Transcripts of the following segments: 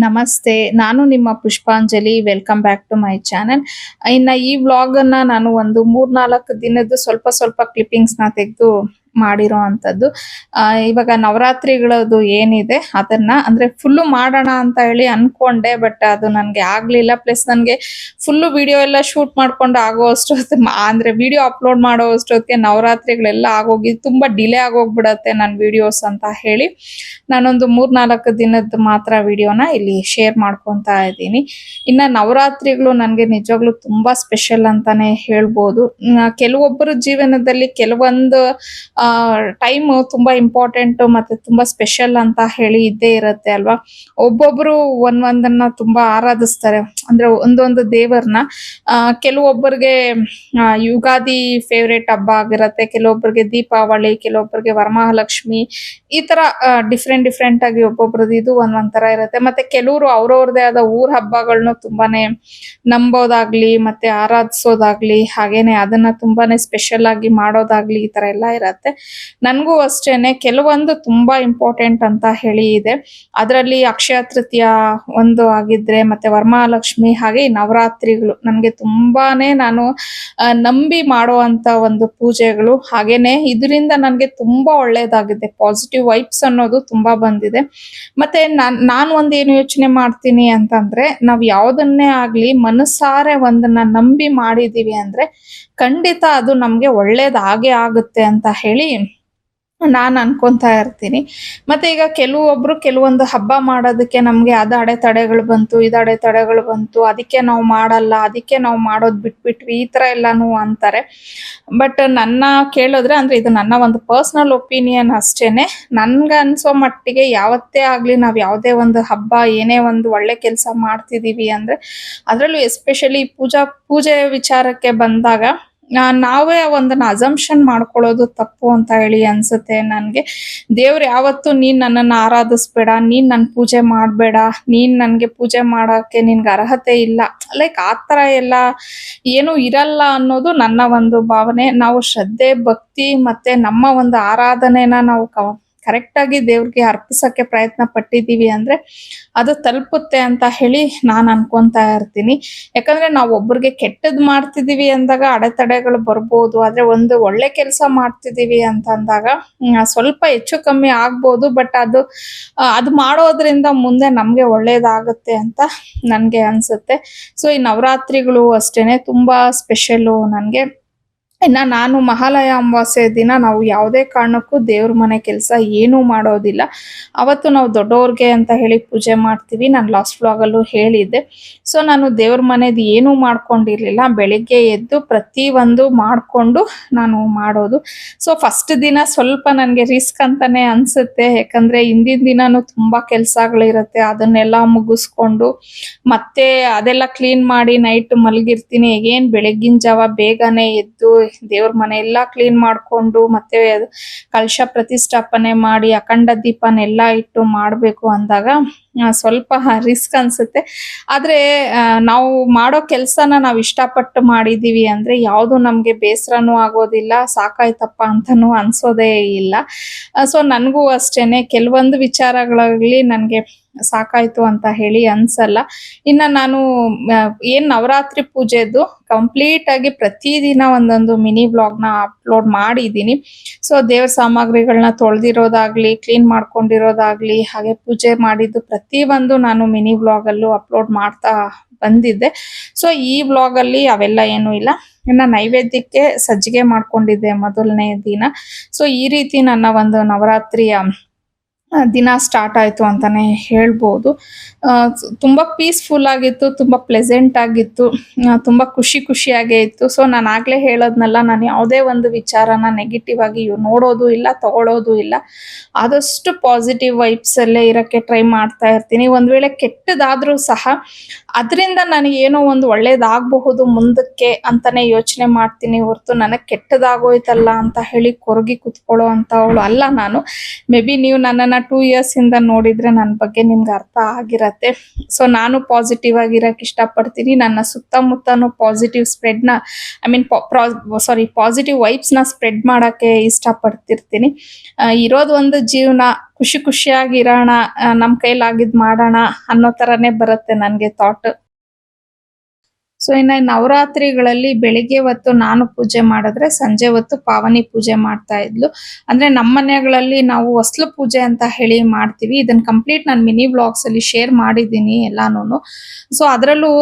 ನಮಸ್ತೆ. ನಾನು ನಿಮ್ಮ Pushpanjali. Welcome back to my channel. ಇನ್ನ ಈ ವ್ಲಾಗನ್ನ ನಾನು ಒಂದು 3-4 ದಿನದ್ದು ಸ್ವಲ್ಪ ಸ್ವಲ್ಪ ಕ್ಲಿಪ್ಪಿಂಗ್ಸ್‌ನ ತೆಗೆದು ಮಾಡಿರೋ ಅಂಥದ್ದು. ಇವಾಗ ನವರಾತ್ರಿಗಳದ್ದು ಏನಿದೆ ಅದನ್ನ ಅಂದ್ರೆ ಫುಲ್ಲು ಮಾಡೋಣ ಅಂತ ಹೇಳಿ ಅನ್ಕೊಂಡೆ. ಬಟ್ ಅದು ನನಗೆ ಆಗ್ಲಿಲ್ಲ. ಪ್ಲಸ್ ನನಗೆ ಫುಲ್ಲು ವಿಡಿಯೋ ಎಲ್ಲ ಶೂಟ್ ಮಾಡ್ಕೊಂಡು ಆಗೋ ಅಷ್ಟೊತ್ತು ಅಂದ್ರೆ ವಿಡಿಯೋ ಅಪ್ಲೋಡ್ ಮಾಡೋ ಅಷ್ಟೊತ್ತಿಗೆ ನವರಾತ್ರಿಗಳೆಲ್ಲ ಆಗೋಗಿ ತುಂಬಾ ಡಿಲೇ ಆಗೋಗ್ಬಿಡತ್ತೆ ನನ್ನ ವಿಡಿಯೋಸ್ ಅಂತ ಹೇಳಿ ನಾನೊಂದು 3-4 ದಿನದ್ದು ಮಾತ್ರ ವಿಡಿಯೋನ ಇಲ್ಲಿ ಶೇರ್ ಮಾಡ್ಕೊತಾ ಇದ್ದೀನಿ. ಇನ್ನ ನವರಾತ್ರಿಗಳು ನನಗೆ ನಿಜವಾಗ್ಲೂ ತುಂಬಾ ಸ್ಪೆಷಲ್ ಅಂತಾನೆ ಹೇಳ್ಬೋದು. ಕೆಲವೊಬ್ಬರ ಜೀವನದಲ್ಲಿ ಕೆಲವೊಂದು ಟೈಮ್ ತುಂಬಾ ಇಂಪಾರ್ಟೆಂಟ್ ಮತ್ತೆ ತುಂಬಾ ಸ್ಪೆಷಲ್ ಅಂತ ಹೇಳಿ ಇದ್ದೇ ಇರತ್ತೆ ಅಲ್ವಾ. ಒಬ್ಬೊಬ್ರು ಒಂದೊಂದನ್ನ ತುಂಬಾ ಆರಾಧಿಸ್ತಾರೆ, ಅಂದ್ರೆ ಒಂದೊಂದು ದೇವರನ್ನ. ಕೆಲವೊಬ್ಬರಿಗೆ ಯುಗಾದಿ ಫೇವ್ರೇಟ್ ಹಬ್ಬ ಆಗಿರತ್ತೆ, ಕೆಲವೊಬ್ಬರಿಗೆ ದೀಪಾವಳಿ, ಕೆಲವೊಬ್ಬರಿಗೆ ವರಮಹಾಲಕ್ಷ್ಮಿ, ಈ ತರ ಡಿಫ್ರೆಂಟ್ ಆಗಿ ಒಬ್ಬೊಬ್ರದ್ದು ಇದು ಒಂದೊಂದ್ ತರ ಇರುತ್ತೆ. ಮತ್ತೆ ಕೆಲವರು ಅವ್ರವ್ರದೇ ಆದ ಊರ್ ಹಬ್ಬಗಳನ್ನ ತುಂಬಾನೇ ನಂಬೋದಾಗ್ಲಿ ಮತ್ತೆ ಆರಾಧಿಸೋದಾಗ್ಲಿ, ಹಾಗೇನೆ ಅದನ್ನ ತುಂಬಾನೇ ಸ್ಪೆಷಲ್ ಆಗಿ ಮಾಡೋದಾಗ್ಲಿ, ಈ ತರ ಎಲ್ಲ ಇರತ್ತೆ. ನನ್ಗೂ ಅಷ್ಟೇನೆ ಕೆಲವೊಂದು ತುಂಬಾ ಇಂಪಾರ್ಟೆಂಟ್ ಅಂತ ಹೇಳಿ ಇದೆ. ಅದರಲ್ಲಿ ಅಕ್ಷಯ ತೃತೀಯ ಒಂದು ಆಗಿದ್ರೆ, ಮತ್ತೆ ವರಮಹಾಲಕ್ಷ್ಮಿ, ಹಾಗೆ ಈ ನವರಾತ್ರಿಗಳು ನನ್ಗೆ ತುಂಬಾನೇ ನಾನು ನಂಬಿ ಮಾಡುವಂತ ಒಂದು ಪೂಜೆಗಳು. ಹಾಗೇನೆ ಇದರಿಂದ ನನ್ಗೆ ತುಂಬಾ ಒಳ್ಳೇದಾಗಿದೆ, ಪಾಸಿಟಿವ್ ವೈಬ್ಸ್ ಅನ್ನೋದು ತುಂಬಾ ಬಂದಿದೆ. ಮತ್ತೆ ನಾನು ಒಂದೇನು ಯೋಚನೆ ಮಾಡ್ತೀನಿ ಅಂತಂದ್ರೆ, ನಾವ್ ಯಾವ್ದನ್ನೇ ಆಗ್ಲಿ ಮನಸಾರೆ ಒಂದನ್ನ ನಂಬಿ ಮಾಡಿದೀವಿ ಅಂದ್ರೆ ಖಂಡಿತ ಅದು ನಮ್ಗೆ ಒಳ್ಳೇದಾಗೇ ಆಗುತ್ತೆ ಅಂತ ಹೇಳಿ ನಾನ್ ಅನ್ಕೊಂತಾ ಇರ್ತೀನಿ. ಮತ್ತೆ ಈಗ ಕೆಲವೊಬ್ರು ಕೆಲವೊಂದು ಹಬ್ಬ ಮಾಡೋದಕ್ಕೆ ನಮ್ಗೆ ಅದ ಅಡೆತಡೆಗಳು ಬಂತು, ಇದ ಅಡೆತಡೆಗಳು ಬಂತು, ಅದಕ್ಕೆ ನಾವು ಮಾಡಲ್ಲ, ಅದಕ್ಕೆ ನಾವು ಮಾಡೋದ್ ಬಿಟ್ಬಿಟ್ವಿ, ಈ ತರ ಎಲ್ಲಾನು ಅಂತಾರೆ. ಬಟ್ ನನ್ನ ಕೇಳಿದ್ರೆ, ಅಂದ್ರೆ ಇದು ನನ್ನ ಒಂದು ಪರ್ಸನಲ್ ಒಪಿನಿಯನ್ ಅಷ್ಟೇನೆ. ನನ್ಗ ಅನ್ಸೋ ಮಟ್ಟಿಗೆ ಯಾವತ್ತೇ ಆಗ್ಲಿ ನಾವ್ ಯಾವ್ದೇ ಒಂದು ಹಬ್ಬ, ಏನೇ ಒಂದು ಒಳ್ಳೆ ಕೆಲಸ ಮಾಡ್ತಿದೀವಿ ಅಂದ್ರೆ, ಅದ್ರಲ್ಲೂ ಎಸ್ಪೆಷಲಿ ಪೂಜೆ ವಿಚಾರಕ್ಕೆ ಬಂದಾಗ ನಾವೇ ಒಂದನ್ನ ಅಸಂಪ್ಷನ್ ಮಾಡ್ಕೊಳ್ಳೋದು ತಪ್ಪು ಅಂತ ಹೇಳಿ ಅನ್ಸುತ್ತೆ ನನ್ಗೆ. ದೇವ್ರು ಯಾವತ್ತು ನೀನ್ ನನ್ನನ್ನ ಆರಾಧಿಸ್ಬೇಡ, ನೀನ್ ನನ್ ಪೂಜೆ ಮಾಡ್ಬೇಡ, ನೀನ್ ನನ್ಗೆ ಪೂಜೆ ಮಾಡಕ್ಕೆ ನಿನ್ಗೆ ಅರ್ಹತೆ ಇಲ್ಲ, ಲೈಕ್ ಆತರ ಎಲ್ಲ ಏನು ಇರಲ್ಲ ಅನ್ನೋದು ನನ್ನ ಒಂದು ಭಾವನೆ. ನಾವು ಶ್ರದ್ಧೆ, ಭಕ್ತಿ ಮತ್ತೆ ನಮ್ಮ ಒಂದು ಆರಾಧನೆನ ನಾವು ಕರೆಕ್ಟ್ ಆಗಿ ದೇವ್ರಿಗೆ ಅರ್ಪಿಸಕ್ಕೆ ಪ್ರಯತ್ನ ಪಟ್ಟಿದೀವಿ ಅಂದ್ರೆ ಅದು ತಲುಪುತ್ತೆ ಅಂತ ಹೇಳಿ ನಾನ್ ಅನ್ಕೊಂತಾ ಇರ್ತೀನಿ. ಯಾಕಂದ್ರೆ ನಾವು ಒಬ್ರಿಗೆ ಕೆಟ್ಟದ್ ಮಾಡ್ತಿದೀವಿ ಅಂದಾಗ ಅಡೆತಡೆಗಳು ಬರ್ಬೋದು, ಆದ್ರೆ ಒಂದು ಒಳ್ಳೆ ಕೆಲಸ ಮಾಡ್ತಿದೀವಿ ಅಂತ ಅಂದಾಗ ಸ್ವಲ್ಪ ಹೆಚ್ಚು ಕಮ್ಮಿ ಆಗ್ಬೋದು. ಬಟ್ ಅದು ಮಾಡೋದ್ರಿಂದ ಮುಂದೆ ನಮ್ಗೆ ಒಳ್ಳೇದಾಗುತ್ತೆ ಅಂತ ನನ್ಗೆ ಅನ್ಸುತ್ತೆ. ಸೊ ಈ ನವರಾತ್ರಿಗಳು ಅಷ್ಟೇನೆ ತುಂಬಾ ಸ್ಪೆಷಲ್ಲು ನನ್ಗೆ. ಇನ್ನ ನಾನು ಮಹಾಲಯ ಅಮಾವಾಸ್ಯೆ ದಿನ ನಾವು ಯಾವುದೇ ಕಾರಣಕ್ಕೂ ದೇವ್ರ ಮನೆ ಕೆಲಸ ಏನೂ ಮಾಡೋದಿಲ್ಲ. ಅವತ್ತು ನಾವು ದೊಡ್ಡವ್ರಿಗೆ ಅಂತ ಹೇಳಿ ಪೂಜೆ ಮಾಡ್ತೀವಿ. ನಾನು ಲಾಸ್ಟ್ ವ್ಲಾಗಲ್ಲೂ ಹೇಳಿದ್ದೆ. ಸೊ ನಾನು ದೇವ್ರ ಮನೆದು ಏನೂ ಮಾಡ್ಕೊಂಡಿರ್ಲಿಲ್ಲ. ಬೆಳಿಗ್ಗೆ ಎದ್ದು ಪ್ರತಿ ಒಂದು ಮಾಡ್ಕೊಂಡು ನಾನು ಮಾಡೋದು. ಸೊ ಫಸ್ಟ್ ದಿನ ಸ್ವಲ್ಪ ನನಗೆ ರಿಸ್ಕ್ ಅಂತಾನೆ ಅನ್ಸುತ್ತೆ, ಯಾಕಂದ್ರೆ ಹಿಂದಿನ ದಿನಾನು ತುಂಬಾ ಕೆಲ್ಸಗಳಿರತ್ತೆ, ಅದನ್ನೆಲ್ಲ ಮುಗಿಸ್ಕೊಂಡು ಮತ್ತೆ ಅದೆಲ್ಲ ಕ್ಲೀನ್ ಮಾಡಿ ನೈಟ್ ಮಲಗಿರ್ತೀನಿ. ಏನ್ ಬೆಳಗ್ಗಿನ ಜಾವ ಬೇಗನೆ ಎದ್ದು ದೇವ್ರ ಮನೆ ಎಲ್ಲಾ ಕ್ಲೀನ್ ಮಾಡ್ಕೊಂಡು ಮತ್ತೆ ಕಲಶ ಪ್ರತಿಷ್ಠಾಪನೆ ಮಾಡಿ ಅಖಂಡ ದೀಪನೆಲ್ಲ ಇಟ್ಟು ಮಾಡ್ಬೇಕು ಅಂದಾಗ ಸ್ವಲ್ಪ ರಿಸ್ಕ್ ಅನ್ಸುತ್ತೆ. ಆದ್ರೆ ನಾವು ಮಾಡೋ ಕೆಲ್ಸನ ನಾವ್ ಇಷ್ಟಪಟ್ಟು ಮಾಡಿದೀವಿ ಅಂದ್ರೆ ಯಾವ್ದು ನಮ್ಗೆ ಬೇಸರನೂ ಆಗೋದಿಲ್ಲ, ಸಾಕಾಯ್ತಪ್ಪ ಅಂತಾನೂ ಅನ್ಸೋದೇ ಇಲ್ಲ. ಸೊ ನನ್ಗೂ ಅಷ್ಟೇನೆ ಕೆಲವೊಂದು ವಿಚಾರಗಳಲ್ಲಿ ನನ್ಗೆ ಸಾಕಾಯ್ತು ಅಂತ ಹೇಳಿ ಅನ್ಸಲ್ಲ. ಇನ್ನ ನಾನು ಏನ್ ನವರಾತ್ರಿ ಪೂಜೆದು ಕಂಪ್ಲೀಟ್ ಆಗಿ ಪ್ರತಿದಿನ ಒಂದೊಂದು ಮಿನಿ ವ್ಲಾಗ್ನ ಅಪ್ಲೋಡ್ ಮಾಡಿದೀನಿ. ಸೊ ದೇವ್ರ ಸಾಮಗ್ರಿಗಳನ್ನ ತೊಳೆದಿರೋದಾಗ್ಲಿ, ಕ್ಲೀನ್ ಮಾಡ್ಕೊಂಡಿರೋದಾಗ್ಲಿ, ಹಾಗೆ ಪೂಜೆ ಮಾಡಿದ್ದು ಪ್ರತಿಯೊಂದು ನಾನು ಮಿನಿ ವ್ಲಾಗ್ ಅಲ್ಲೂ ಅಪ್ಲೋಡ್ ಮಾಡ್ತಾ ಬಂದಿದ್ದೆ. ಸೊ ಈ ವ್ಲಾಗ್ ಅಲ್ಲಿ ಅವೆಲ್ಲ ಏನೂ ಇಲ್ಲ. ಇನ್ನ ನೈವೇದ್ಯಕ್ಕೆ ಸಜ್ಜಿಗೆ ಮಾಡ್ಕೊಂಡಿದ್ದೆ ಮೊದಲನೇ ದಿನ. ಸೊ ಈ ರೀತಿ ನನ್ನ ಒಂದು ನವರಾತ್ರಿಯ ದಿನ ಸ್ಟಾರ್ಟ್ ಆಯ್ತು ಅಂತಾನೆ ಹೇಳ್ಬೋದು. ತುಂಬಾ ಪೀಸ್ಫುಲ್ ಆಗಿತ್ತು, ತುಂಬಾ ಪ್ಲೆಸೆಂಟ್ ಆಗಿತ್ತು, ತುಂಬಾ ಖುಷಿಯಾಗೇ ಇತ್ತು. ಸೊ ನಾನು ಆಗ್ಲೇ ಹೇಳೋದ್ನಲ್ಲ, ನಾನು ಯಾವುದೇ ಒಂದು ವಿಚಾರನ ನೆಗೆಟಿವ್ ಆಗಿ ನೋಡೋದು ಇಲ್ಲ, ತಗೊಳ್ಳೋದು ಇಲ್ಲ. ಆದಷ್ಟು ಪಾಸಿಟಿವ್ ವೈಬ್ಸ್ ಅಲ್ಲೇ ಇರಕ್ಕೆ ಟ್ರೈ ಮಾಡ್ತಾ ಇರ್ತೀನಿ. ಒಂದ್ ವೇಳೆ ಕೆಟ್ಟದಾದ್ರೂ ಸಹ ಅದರಿಂದ ನನಗೆ ಏನೋ ಒಂದು ಒಳ್ಳೇದಾಗಬಹುದು ಮುಂದಕ್ಕೆ ಅಂತಾನೆ ಯೋಚನೆ ಮಾಡ್ತೀನಿ ಹೊರತು ನನಗೆ ಕೆಟ್ಟದಾಗೋಯ್ತಲ್ಲ ಅಂತ ಹೇಳಿ ಕೊರಗಿ ಕುತ್ಕೊಳ್ಳೋ ಅಂತವಳು ಅಲ್ಲ ನಾನು. ಮೇ ಬಿ ನೀವು ನನ್ನನ್ನ 2 ಇಯರ್ಸ್ ಇಂದ ನೋಡಿದ್ರೆ ನನ್ನ ಬಗ್ಗೆ ನಿಮ್ಗೆ ಅರ್ಥ ಆಗಿರತ್ತೆ. ಸೊ ನಾನು ಪಾಸಿಟಿವ್ ಆಗಿರಕ್ಕೆ ಇಷ್ಟಪಡ್ತೀನಿ. ನನ್ನ ಸುತ್ತಮುತ್ತನು ಪಾಸಿಟಿವ್ ಸ್ಪ್ರೆಡ್ನ ಪಾಸಿಟಿವ್ ವೈಬ್ಸ್ನ ಸ್ಪ್ರೆಡ್ ಮಾಡಕ್ಕೆ ಇಷ್ಟಪಡ್ತಿರ್ತೀನಿ. ಇರೋದು ಒಂದು ಜೀವನ, ಖುಷಿ ಖುಷಿಯಾಗಿರೋಣ, ನಮ್ಮ ಕೈಲಾಗಿದ್ ಮಾಡೋಣ ಅನ್ನೋ ಥರನೇ ಬರುತ್ತೆ ನನಗೆ ಥಾಟ್. ಸೊ ಇನ್ನು ನವರಾತ್ರಿಗಳಲ್ಲಿ ಬೆಳಿಗ್ಗೆ ಹೊತ್ತು ನಾನು ಪೂಜೆ ಮಾಡಿದ್ರೆ ಸಂಜೆ ಹೊತ್ತು ಪಾವನಿ ಪೂಜೆ ಮಾಡ್ತಾ ಇದ್ಲು. ಅಂದ್ರೆ ನಮ್ಮ ಮನೆಗಳಲ್ಲಿ ನಾವು ಹೊಸ್ಲು ಪೂಜೆ ಅಂತ ಹೇಳಿ ಮಾಡ್ತೀವಿ. ಇದನ್ನ ಕಂಪ್ಲೀಟ್ ನಾನು ಮಿನಿ ವ್ಲಾಗ್ಸ್ ಅಲ್ಲಿ ಶೇರ್ ಮಾಡಿದ್ದೀನಿ ಎಲ್ಲಾನು. ಸೊ ಅದರಲ್ಲೂ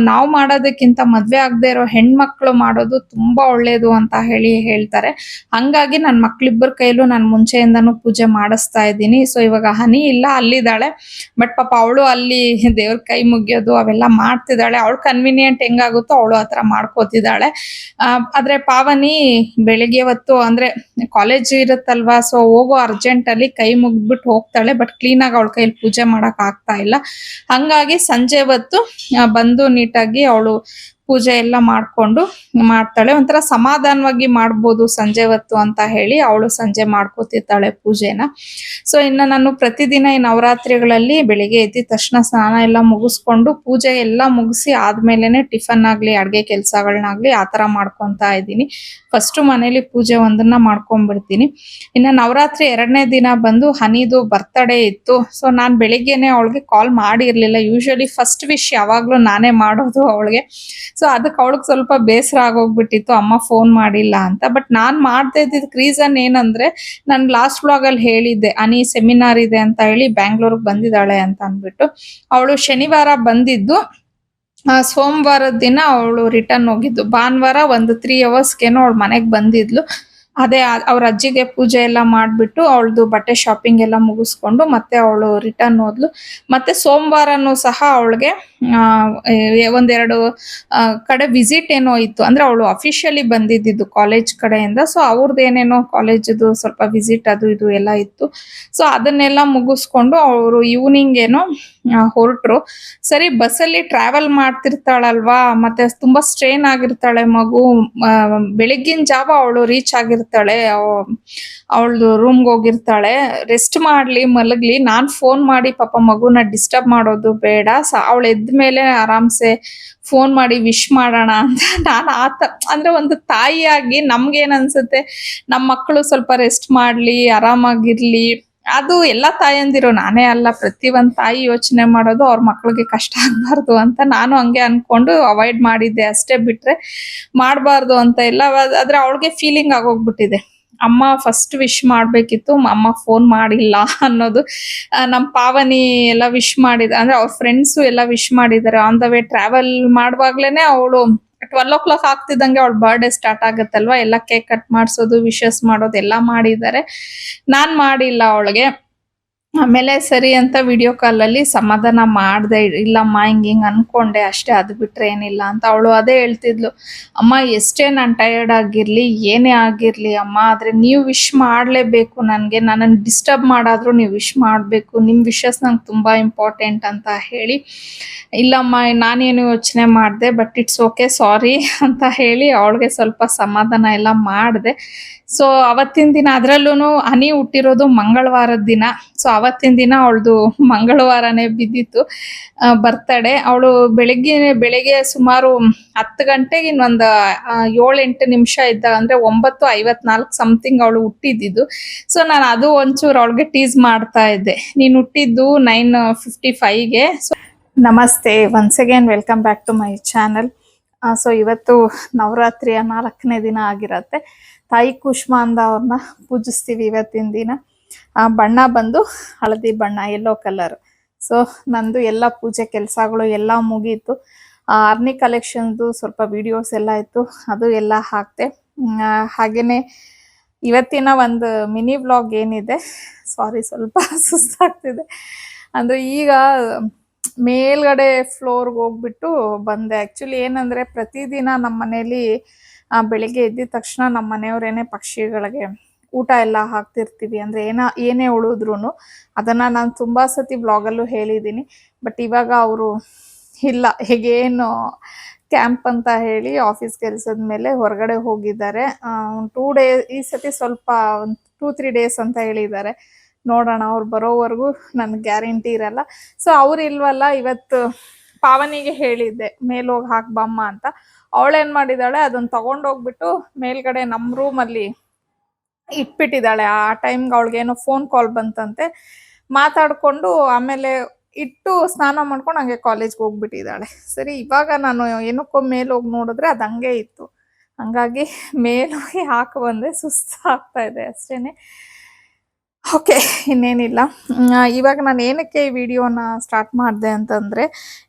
ನಾವು ಮಾಡೋದಕ್ಕಿಂತ ಮದ್ವೆ ಆಗದೆ ಇರೋ ಹೆಣ್ಮಕ್ಳು ಮಾಡೋದು ತುಂಬಾ ಒಳ್ಳೇದು ಅಂತ ಹೇಳಿ ಹೇಳ್ತಾರೆ. ಹಂಗಾಗಿ ನನ್ನ ಮಕ್ಳಿಬ್ಬರ ಕೈಲೂ ನಾನು ಮುಂಚೆಯಿಂದಾನು ಪೂಜೆ ಮಾಡಿಸ್ತಾ ಇದ್ದೀನಿ. ಸೊ ಇವಾಗ ಹನಿ ಇಲ್ಲ, ಅಲ್ಲಿದ್ದಾಳೆ. ಬಟ್ ಪಾಪ ಅವಳು ಅಲ್ಲಿ ದೇವ್ರ ಕೈ ಮುಗಿಯೋದು ಅವೆಲ್ಲ ಮಾಡ್ತಿದ್ದಾಳೆ. ಅವಳು ಕನ್ವಿನಿಯೆಂಟ್ ಹೆಂಗಾಗುತ್ತೋ ಅವಳು ಆತರ ಮಾಡ್ಕೋತಿದ್ದಾಳೆ. ಆದ್ರೆ ಪಾವನಿ ಬೆಳಿಗ್ಗೆ ಹೊತ್ತು ಅಂದ್ರೆ ಕಾಲೇಜ್ ಇರುತ್ತಲ್ವಾ, ಸೊ ಹೋಗೋ ಅರ್ಜೆಂಟ್ ಅಲ್ಲಿ ಕೈ ಮುಗ್ದ್ಬಿಟ್ಟು ಹೋಗ್ತಾಳೆ. ಬಟ್ ಕ್ಲೀನ್ ಆಗಿ ಅವಳ ಕೈಲಿ ಪೂಜೆ ಮಾಡಕ್ ಆಗ್ತಾ ಇಲ್ಲ. ಹಂಗಾಗಿ ಸಂಜೆ ಹೊತ್ತು ಬಂದು ನೀಟಾಗಿ ಅವಳು ಪೂಜೆ ಎಲ್ಲ ಮಾಡ್ಕೊಂಡು ಮಾಡ್ತಾಳೆ. ಒಂಥರ ಸಮಾಧಾನವಾಗಿ ಮಾಡ್ಬೋದು ಸಂಜೆ ಹೊತ್ತು ಅಂತ ಹೇಳಿ ಅವಳು ಸಂಜೆ ಮಾಡ್ಕೋತಿರ್ತಾಳೆ ಪೂಜೆನ. ಸೊ ಇನ್ನು ನಾನು ಪ್ರತಿದಿನ ಈ ನವರಾತ್ರಿಗಳಲ್ಲಿ ಬೆಳಿಗ್ಗೆ ಎದ್ದಿದ ತಕ್ಷಣ ಸ್ನಾನ ಎಲ್ಲ ಮುಗಿಸ್ಕೊಂಡು ಪೂಜೆ ಎಲ್ಲ ಮುಗಿಸಿ ಆದ್ಮೇಲೆನೆ ಟಿಫನ್ ಆಗ್ಲಿ ಅಡ್ಗೆ ಕೆಲ್ಸಗಳನ್ನಾಗ್ಲಿ ಆತರ ಮಾಡ್ಕೊಂತಾ ಇದ್ದೀನಿ. ಫಸ್ಟ್ ಮನೇಲಿ ಪೂಜೆ ಒಂದನ್ನ ಮಾಡ್ಕೊಂಡ್ಬಿಡ್ತೀನಿ. ಇನ್ನು ನವರಾತ್ರಿ 2ನೇ ದಿನ ಬಂದು ಹನಿದು ಬರ್ತಡೇ ಇತ್ತು. ಸೊ ನಾನ್ ಬೆಳಿಗ್ಗೆನೆ ಅವಳಿಗೆ ಕಾಲ್ ಮಾಡಿರ್ಲಿಲ್ಲ. ಯೂಶಲಿ ಫಸ್ಟ್ ವಿಶ್ ಯಾವಾಗ್ಲೂ ನಾನೇ ಮಾಡೋದು ಅವಳಿಗೆ. ಸೊ ಅದಕ್ಕೆ ಅವಳಿಗೆ ಸ್ವಲ್ಪ ಬೇಸರ ಆಗೋಗ್ಬಿಟ್ಟಿತ್ತು ಅಮ್ಮ ಫೋನ್ ಮಾಡಿಲ್ಲ ಅಂತ. ಬಟ್ ನಾನ್ ಮಾಡ್ತಾ ಇದ್ದಿದ್ದಕ್ಕೆ ರೀಸನ್ ಏನಂದ್ರೆ, ನಾನು ಲಾಸ್ಟ್ ವ್ಲಾಗ್ ಅಲ್ಲಿ ಹೇಳಿದ್ದೆ ಅನಿ ಸೆಮಿನಾರ್ ಇದೆ ಅಂತ ಹೇಳಿ ಬ್ಯಾಂಗ್ಳೂರ್ಗೆ ಬಂದಿದ್ದಾಳೆ ಅಂತ ಅಂದ್ಬಿಟ್ಟು. ಅವಳು ಶನಿವಾರ ಬಂದಿದ್ದು, ಸೋಮವಾರದ ದಿನ ಅವಳು ರಿಟರ್ನ್ ಹೋಗಿದ್ದು. ಭಾನುವಾರ ಒಂದು 3 ಅವರ್ಸ್ಗೇನೋ ಅವಳು ಮನೆಗೆ ಬಂದಿದ್ಲು. ಅದೇ ಅವ್ರ ಅಜ್ಜಿಗೆ ಪೂಜೆ ಎಲ್ಲ ಮಾಡ್ಬಿಟ್ಟು ಅವಳದು ಬಟ್ಟೆ ಶಾಪಿಂಗ್ ಎಲ್ಲ ಮುಗಿಸ್ಕೊಂಡು ಮತ್ತೆ ಅವಳು ರಿಟರ್ನ್ ಹೋದ್ಲು. ಮತ್ತೆ ಸೋಮವಾರನೂ ಸಹ ಅವಳಿಗೆ ಒಂದೆರಡು ಕಡೆ ವಿಸಿಟ್ ಏನೋ ಇತ್ತು. ಅಂದ್ರೆ ಅವಳು ಅಫಿಷಿಯಲಿ ಬಂದಿದ್ದು ಕಾಲೇಜ್ ಕಡೆಯಿಂದ. ಸೊ ಅವ್ರದ್ದು ಏನೇನೋ ಕಾಲೇಜದು ಸ್ವಲ್ಪ ವಿಸಿಟ್ ಅದು ಇದು ಎಲ್ಲ ಇತ್ತು. ಸೊ ಅದನ್ನೆಲ್ಲ ಮುಗಿಸ್ಕೊಂಡು ಅವರು ಈವ್ನಿಂಗ್ ಏನೋ ಹೊರಟ್ರು. ಸರಿ ಬಸ್ಸಲ್ಲಿ ಟ್ರಾವೆಲ್ ಮಾಡ್ತಿರ್ತಾಳಲ್ವಾ, ಮತ್ತೆ ತುಂಬಾ ಸ್ಟ್ರೇನ್ ಆಗಿರ್ತಾಳೆ ಮಗು. ಬೆಳಗ್ಗಿನ ಜಾವ ಅವಳು ರೀಚ್ ಆಗಿರ್ತಾಳೆ, ಅವಳದು ರೂಮ್ಗೆ ಹೋಗಿರ್ತಾಳೆ. ರೆಸ್ಟ್ ಮಾಡ್ಲಿ ಮಲಗ್ಲಿ, ನಾನ್ ಫೋನ್ ಮಾಡಿ ಪಾಪ ಮಗುನ ಡಿಸ್ಟರ್ಬ್ ಮಾಡೋದು ಬೇಡ, ಅವಳು ಎದ್ಮೇಲೆ ಆರಾಮ್ಸೆ ಫೋನ್ ಮಾಡಿ ವಿಶ್ ಮಾಡೋಣ ಅಂತ ನಾನು ಅಂದ್ರೆ ಒಂದು ತಾಯಿಯಾಗಿ ನಮ್ಗೇನ್ ಅನ್ಸುತ್ತೆ, ನಮ್ಮ ಮಕ್ಕಳು ಸ್ವಲ್ಪ ರೆಸ್ಟ್ ಮಾಡ್ಲಿ, ಆರಾಮಾಗಿರ್ಲಿ. ಅದು ಎಲ್ಲಾ ತಾಯಂದಿರು, ನಾನೇ ಅಲ್ಲ, ಪ್ರತಿ ಒಂದ್ ತಾಯಿ ಯೋಚನೆ ಮಾಡೋದು ಅವ್ರ ಮಕ್ಳಿಗೆ ಕಷ್ಟ ಆಗ್ಬಾರ್ದು ಅಂತ. ನಾನು ಹಂಗೆ ಅನ್ಕೊಂಡು ಅವಾಯ್ಡ್ ಮಾಡಿದ್ದೆ ಅಷ್ಟೇ, ಬಿಟ್ರೆ ಮಾಡ್ಬಾರ್ದು ಅಂತ ಇಲ್ಲ. ಆದ್ರೆ ಅವಳಿಗೆ ಫೀಲಿಂಗ್ ಆಗೋಗ್ಬಿಟ್ಟಿದೆ, ಅಮ್ಮ ಫಸ್ಟ್ ವಿಶ್ ಮಾಡ್ಬೇಕಿತ್ತು, ಅಮ್ಮ ಫೋನ್ ಮಾಡಿಲ್ಲ ಅನ್ನೋದು. ನಮ್ ಪಾವನಿ ಎಲ್ಲ ವಿಶ್ ಮಾಡಿದ, ಅಂದ್ರೆ ಅವ್ರ ಫ್ರೆಂಡ್ಸು ಎಲ್ಲ ವಿಶ್ ಮಾಡಿದ್ದಾರೆ. ಆನ್ ದ ವೇ ಟ್ರಾವೆಲ್ ಮಾಡುವಾಗ್ಲೇನೆ ಅವಳು 12 o'clock ಆಗ್ತಿದ್ದಂಗೆ ಅವಳ ಬರ್ಡೇ ಸ್ಟಾರ್ಟ್ ಆಗತ್ತಲ್ವಾ, ಎಲ್ಲ ಕೇಕ್ ಕಟ್ ಮಾಡ್ಸೋದು, ವಿಶಸ್ ಮಾಡೋದು ಎಲ್ಲ ಮಾಡಿದ್ದಾರೆ. ನಾನ್ ಮಾಡಿಲ್ಲ ಅವಳಿಗೆ. ಆಮೇಲೆ ಸರಿ ಅಂತ ವಿಡಿಯೋ ಕಾಲಲ್ಲಿ ಸಮಾಧಾನ ಮಾಡ್ದೆ, ಇಲ್ಲಮ್ಮ ಹಿಂಗ್ ಅನ್ಕೊಂಡೆ ಅಷ್ಟೇ, ಅದು ಬಿಟ್ರೆ ಏನಿಲ್ಲ ಅಂತ. ಅವಳು ಅದೇ ಹೇಳ್ತಿದ್ಲು, ಅಮ್ಮ ಎಷ್ಟೇ ನಾನು ಟಯರ್ಡ್ ಆಗಿರ್ಲಿ ಏನೇ ಆಗಿರ್ಲಿ ಅಮ್ಮ, ಆದ್ರೆ ನೀವು ವಿಶ್ ಮಾಡ್ಲೇಬೇಕು ನನ್ಗೆ, ನನ್ನನ್ನು ಡಿಸ್ಟರ್ಬ್ ಮಾಡಾದ್ರೂ ನೀವು ವಿಶ್ ಮಾಡ್ಬೇಕು, ನಿಮ್ ವಿಶಸ್ ನಂಗೆ ತುಂಬಾ ಇಂಪಾರ್ಟೆಂಟ್ ಅಂತ ಹೇಳಿ. ಇಲ್ಲಮ್ಮ ನಾನೇನು ಯೋಚನೆ ಮಾಡಿದೆ, ಬಟ್ ಇಟ್ಸ್ ಓಕೆ, ಸಾರಿ ಅಂತ ಹೇಳಿ ಅವಳಿಗೆ ಸ್ವಲ್ಪ ಸಮಾಧಾನ ಎಲ್ಲ ಮಾಡಿದೆ. ಸೊ ಅವತ್ತಿನ ದಿನ, ಅದ್ರಲ್ಲೂ ಹನಿ ಹುಟ್ಟಿರೋದು ಮಂಗಳವಾರದ ದಿನ. ಸೊ ಅವತ್ತಿನ ದಿನ ಅವಳದು ಮಂಗಳವಾರನೇ ಬಿದ್ದಿತ್ತು ಬರ್ತಡೆ. ಅವಳು ಬೆಳಿಗ್ಗೆ ಸುಮಾರು 10 ಗಂಟೆಗೆ ಇನ್ನೊಂದು 7-8 ನಿಮಿಷ ಇದ್ದಾಗ, ಅಂದ್ರೆ 9:54 ಸಮಥಿಂಗ್ ಅವಳು ಹುಟ್ಟಿದ್ದು. ಸೊ ನಾನು ಅದು ಒಂಚೂರು ಅವಳಿಗೆ ಟೀಸ್ ಮಾಡ್ತಾ ಇದ್ದೆ, ನೀನು ಹುಟ್ಟಿದ್ದು 9:55ಗೆ. ಸೊ ನಮಸ್ತೆ, once again welcome back to my channel. So ಇವತ್ತು ನವರಾತ್ರಿಯ 4ನೇ ದಿನ ಆಗಿರತ್ತೆ. ತಾಯಿ ಕೂಷ್ಮಾಂದ ಅವ್ರನ್ನ ಪೂಜಿಸ್ತೀವಿ ಇವತ್ತಿನ ದಿನ. ಬಣ್ಣ ಬಂದು ಹಳದಿ ಬಣ್ಣ, ಯೆಲ್ಲೋ ಕಲರ್. ಸೊ ನಂದು ಎಲ್ಲ ಪೂಜೆ ಕೆಲಸಗಳು ಎಲ್ಲ ಮುಗೀತು. ಆರ್ನಿ ಕಲೆಕ್ಷನ್ದು ಸ್ವಲ್ಪ ವಿಡಿಯೋಸ್ ಎಲ್ಲ ಇತ್ತು, ಅದು ಎಲ್ಲ ಹಾಕ್ತೆ. ಹಾಗೇನೆ ಇವತ್ತಿನ ಒಂದು ಮಿನಿ ವ್ಲಾಗ್ ಏನಿದೆ, ಸಾರಿ ಸ್ವಲ್ಪ ಸುಸ್ತಾಗ್ತಿದೆ. ಅಂದ್ರೆ ಈಗ ಮೇಲ್ಗಡೆ ಫ್ಲೋರ್ಗೆ ಹೋಗ್ಬಿಟ್ಟು ಬಂದೆ. ಆಕ್ಚುಲಿ ಏನಂದ್ರೆ ಪ್ರತಿದಿನ ನಮ್ಮ ಮನೇಲಿ ಬೆಳಿಗ್ಗೆ ಎದ್ದಿದ ತಕ್ಷಣ ನಮ್ಮ ಮನೆಯವರೇನೆ ಪಕ್ಷಿಗಳಿಗೆ ಊಟ ಎಲ್ಲ ಹಾಕ್ತಿರ್ತೀವಿ. ಅಂದ್ರೆ ಏನೇ ಉಳಿದ್ರು ಅದನ್ನ ನಾನು ತುಂಬಾ ಸತಿ ವ್ಲಾಗಲ್ಲೂ ಹೇಳಿದ್ದೀನಿ. ಬಟ್ ಇವಾಗ ಅವರು ಇಲ್ಲ, ಹೇಗೇನು ಕ್ಯಾಂಪ್ ಅಂತ ಹೇಳಿ ಆಫೀಸ್ ಕೆಲಸದ ಮೇಲೆ ಹೊರಗಡೆ ಹೋಗಿದ್ದಾರೆ. 2 ಡೇಸ್ ಈ ಸತಿ, ಸ್ವಲ್ಪ 2-3 ಡೇಸ್ ಅಂತ ಹೇಳಿದ್ದಾರೆ. ನೋಡೋಣ ಅವ್ರು ಬರೋವರೆಗೂ ನನ್ಗೆ ಗ್ಯಾರಂಟಿ ಇರಲ್ಲ. ಸೊ ಅವ್ರು ಇಲ್ವಲ್ಲ, ಇವತ್ತು ಪಾವನಿಗೆ ಹೇಳಿದ್ದೆ ಮೇಲೋಗಿ ಹಾಕ್ಬಮ್ಮ ಅಂತ. ಅವಳೇನ್ ಮಾಡಿದಾಳೆ, ಅದನ್ನ ತಗೊಂಡೋಗ್ಬಿಟ್ಟು ಮೇಲ್ಗಡೆ ನಮ್ಮ ರೂಮಲ್ಲಿ ಇಟ್ಬಿಟ್ಟಿದ್ದಾಳೆ. ಆ ಟೈಮ್ಗೆ ಅವಳಿಗೇನೋ ಫೋನ್ ಕಾಲ್ ಬಂತಂತೆ, ಮಾತಾಡ್ಕೊಂಡು ಆಮೇಲೆ ಇಟ್ಟು ಸ್ನಾನ ಮಾಡ್ಕೊಂಡು ಹಂಗೆ ಕಾಲೇಜ್ಗೆ ಹೋಗ್ಬಿಟ್ಟಿದ್ದಾಳೆ. ಸರಿ, ಇವಾಗ ನಾನು ಏನಕ್ಕೋ ಮೇಲೋಗಿ ನೋಡಿದ್ರೆ ಅದು ಹಂಗೆ ಇತ್ತು. ಹಂಗಾಗಿ ಮೇಲೋಗಿ ಹಾಕಿ ಬಂದೆ, ಸುಸ್ತು ಆಗ್ತಾ ಇದೆ ಅಷ್ಟೇನೆ. ಓಕೆ, ಇನ್ನೇನಿಲ್ಲ. ಇವಾಗ ನಾನು ಏನಕ್ಕೆ ಈ ವಿಡಿಯೋನ ಸ್ಟಾರ್ಟ್ ಮಾಡಿದೆ ಅಂತಂದರೆ,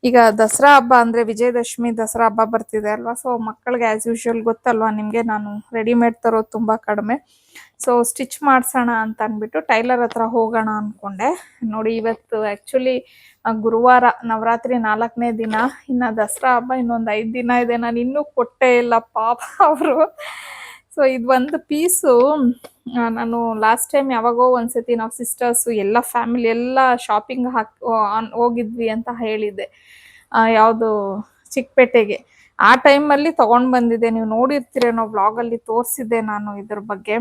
ಈಗ ದಸರಾ ಹಬ್ಬ ಅಂದರೆ ವಿಜಯದಶಮಿ ದಸರಾ ಹಬ್ಬ ಬರ್ತಿದೆ ಅಲ್ವಾ. ಸೊ ಮಕ್ಕಳಿಗೆ ಆ್ಯಸ್ ಯೂಶ್ವಲ್ ಗೊತ್ತಲ್ವಾ ನಿಮಗೆ, ನಾನು ರೆಡಿಮೇಡ್ ತರೋದು ತುಂಬ ಕಡಿಮೆ. ಸೊ ಸ್ಟಿಚ್ ಮಾಡಿಸೋಣ ಅಂತ ಅಂದ್ಬಿಟ್ಟು ಟೈಲರ್ ಹತ್ರ ಹೋಗೋಣ ಅಂದ್ಕೊಂಡೆ. ನೋಡಿ, ಇವತ್ತು ಆ್ಯಕ್ಚುಲಿ ಗುರುವಾರ, ನವರಾತ್ರಿ 4ನೇ ದಿನ, ಇನ್ನು ದಸರಾ ಹಬ್ಬ ಇನ್ನೊಂದು 5 ದಿನ ಇದೆ. ನಾನು ಇನ್ನೂ ಕೊಟ್ಟೇ ಇಲ್ಲ ಪಾಪ ಅವರು. ಸೊ ಇದು ಒಂದು ಪೀಸು ನಾನು ಲಾಸ್ಟ್ ಟೈಮ್ ಯಾವಾಗೋ ಒಂದ್ಸತಿ ನಾವು ಸಿಸ್ಟರ್ಸು ಎಲ್ಲ ಫ್ಯಾಮಿಲಿ ಎಲ್ಲ ಶಾಪಿಂಗ್ ಹೋಗಿದ್ವಿ ಅಂತ ಹೇಳಿದ್ದೆ, ಯಾವುದು ಚಿಕ್ಕಪೇಟೆಗೆ. ಆ ಟೈಮಲ್ಲಿ ತೊಗೊಂಡು ಬಂದಿದ್ದೆ, ನೀವು ನೋಡಿರ್ತೀರೇನೋ ವ್ಲಾಗಲ್ಲಿ ತೋರಿಸಿದ್ದೆ ನಾನು ಇದ್ರ ಬಗ್ಗೆ.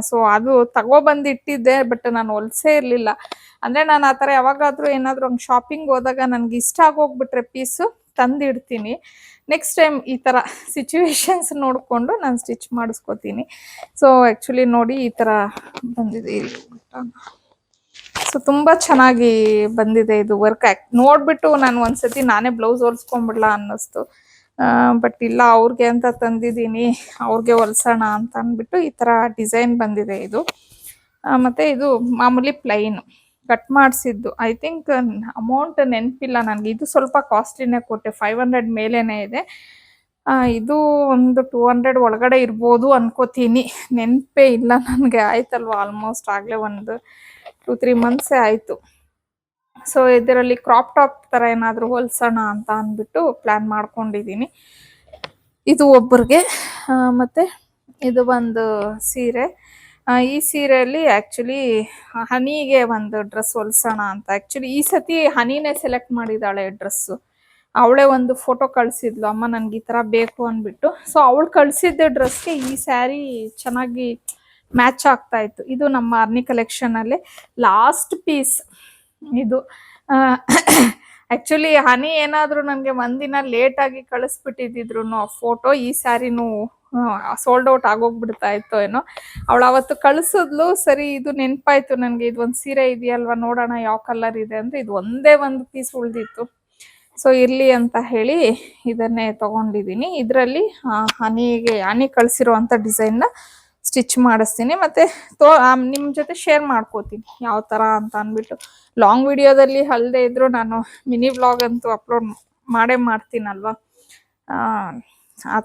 ಸೊ ಅದು ತಗೊಬಂದು ಇಟ್ಟಿದ್ದೆ, ಬಟ್ ನಾನು ಹೊಲ್ಸೇ ಇರಲಿಲ್ಲ. ಅಂದರೆ ನಾನು ಆ ಥರ ಯಾವಾಗಾದರೂ ಏನಾದರೂ ಹಂಗೆ ಶಾಪಿಂಗ್ ಹೋದಾಗ ನನಗೆ ಇಷ್ಟ ಆಗೋಗ್ಬಿಟ್ರೆ ಪೀಸು ತಂದಿಡ್ತೀನಿ. ನೆಕ್ಸ್ಟ್ ಟೈಮ್ ಈ ಥರ ಸಿಚುವೇಶನ್ಸ್ ನೋಡಿಕೊಂಡು ನಾನು ಸ್ಟಿಚ್ ಮಾಡಿಸ್ಕೋತೀನಿ. ಸೊ ಆ್ಯಕ್ಚುಲಿ ನೋಡಿ ಈ ಥರ ಬಂದಿದೆ. ಸೊ ತುಂಬ ಚೆನ್ನಾಗಿ ಬಂದಿದೆ ಇದು ವರ್ಕ್. ನೋಡಿಬಿಟ್ಟು ನಾನು ಒಂದ್ಸತಿ ನಾನೇ ಬ್ಲೌಸ್ ಹೊಲ್ಸ್ಕೊಂಡ್ಬಿಡ್ಲಾ ಅನ್ನಿಸ್ತು. ಬಟ್ ಇಲ್ಲ, ಅವ್ರಿಗೆ ಅಂತ ತಂದಿದ್ದೀನಿ, ಅವ್ರಿಗೆ ಹೊಲ್ಸೋಣ ಅಂತ ಅಂದ್ಬಿಟ್ಟು ಈ ಥರ ಡಿಸೈನ್ ಬಂದಿದೆ ಇದು. ಮತ್ತು ಇದು ಮಾಮೂಲಿ ಪ್ಲೈನು ಕಟ್ ಮಾಡಿಸಿದ್ದು. ಐ ಥಿಂಕ್ ಅಮೌಂಟ್ ನೆನಪಿಲ್ಲ ನನಗೆ, ಇದು ಸ್ವಲ್ಪ ಕಾಸ್ಟ್ಲಿನೇ ಕೊಟ್ಟೆ, 500 ಮೇಲೇನೇ ಇದೆ. ಇದು ಒಂದು 200 ಒಳಗಡೆ ಇರ್ಬೋದು ಅನ್ಕೋತೀನಿ, ನೆನಪೇ ಇಲ್ಲ ನನಗೆ. ಆಯ್ತಲ್ವ, ಆಲ್ಮೋಸ್ಟ್ ಆಗಲೇ ಒಂದು 2-3 ಮಂತ್ಸೇ ಆಯಿತು. ಸೊ ಇದರಲ್ಲಿ ಕ್ರಾಪ್ ಟಾಪ್ ಥರ ಏನಾದರೂ ಹೊಲ್ಸೋಣ ಅಂತ ಅಂದ್ಬಿಟ್ಟು ಪ್ಲ್ಯಾನ್ ಮಾಡ್ಕೊಂಡಿದ್ದೀನಿ. ಇದು ಒಬ್ಬರಿಗೆ. ಮತ್ತು ಇದು ಒಂದು ಸೀರೆ. ಈ ಸೀರೆಯಲ್ಲಿ ಆ್ಯಕ್ಚುಲಿ ಹನಿಗೆ ಒಂದು ಡ್ರೆಸ್ ಹೊಲ್ಸೋಣ ಅಂತ. ಆ್ಯಕ್ಚುಲಿ ಈ ಸತಿ ಹನಿನೇ ಸೆಲೆಕ್ಟ್ ಮಾಡಿದ್ದಾಳೆ ಡ್ರೆಸ್ಸು. ಅವಳೇ ಒಂದು ಫೋಟೋ ಕಳಿಸಿದ್ಲು, ಅಮ್ಮ ನನಗೆ ಈ ಥರ ಬೇಕು ಅಂದ್ಬಿಟ್ಟು. ಸೊ ಅವಳು ಕಳಿಸಿದ್ದ ಡ್ರೆಸ್ಗೆ ಈ ಸ್ಯಾರಿ ಚೆನ್ನಾಗಿ ಮ್ಯಾಚ್ ಆಗ್ತಾ ಇತ್ತು. ಇದು ನಮ್ಮ ಆರ್ನಿ ಕಲೆಕ್ಷನಲ್ಲಿ ಲಾಸ್ಟ್ ಪೀಸ್ ಇದು. ಆ್ಯಕ್ಚುಲಿ ಹನಿ ಏನಾದರೂ ನನಗೆ ಒಂದಿನ ಲೇಟಾಗಿ ಕಳಿಸ್ಬಿಟ್ಟಿದ್ರು ಫೋಟೋ, ಈ ಸ್ಯಾರಿನೂ ಸೋಲ್ಡ್ ಔಟ್ ಆಗೋಗ್ಬಿಡ್ತಾ ಇತ್ತು ಏನೋ. ಅವಳು ಅವತ್ತು ಕಳಿಸಿದ್ಲು, ಸರಿ ಇದು ನೆನಪಾಯ್ತು ನನಗೆ, ಇದು ಒಂದು ಸೀರೆ ಇದೆಯಲ್ವ, ನೋಡೋಣ ಯಾವ ಕಲರ್ ಇದೆ ಅಂದರೆ ಇದು ಒಂದೇ ಒಂದು ಪೀಸ್ ಉಳಿದಿತ್ತು. ಸೊ ಇರಲಿ ಅಂತ ಹೇಳಿ ಇದನ್ನೇ ತೊಗೊಂಡಿದ್ದೀನಿ. ಇದರಲ್ಲಿ ಹನಿ ಕಳಿಸಿರುವಂಥ ಡಿಸೈನ್ನ ಸ್ಟಿಚ್ ಮಾಡಿಸ್ತೀನಿ, ಮತ್ತು ನಿಮ್ಮ ಜೊತೆ ಶೇರ್ ಮಾಡ್ಕೋತೀನಿ ಯಾವ ಥರ ಅಂತ ಅಂದ್ಬಿಟ್ಟು. ಲಾಂಗ್ ವಿಡಿಯೋದಲ್ಲಿ ಅಲ್ಲದೆ ಇದ್ದರೂ ನಾನು ಮಿನಿ ವ್ಲಾಗ್ ಅಂತೂ ಅಪ್ಲೋಡ್ ಮಾಡೇ ಮಾಡ್ತೀನಲ್ವ.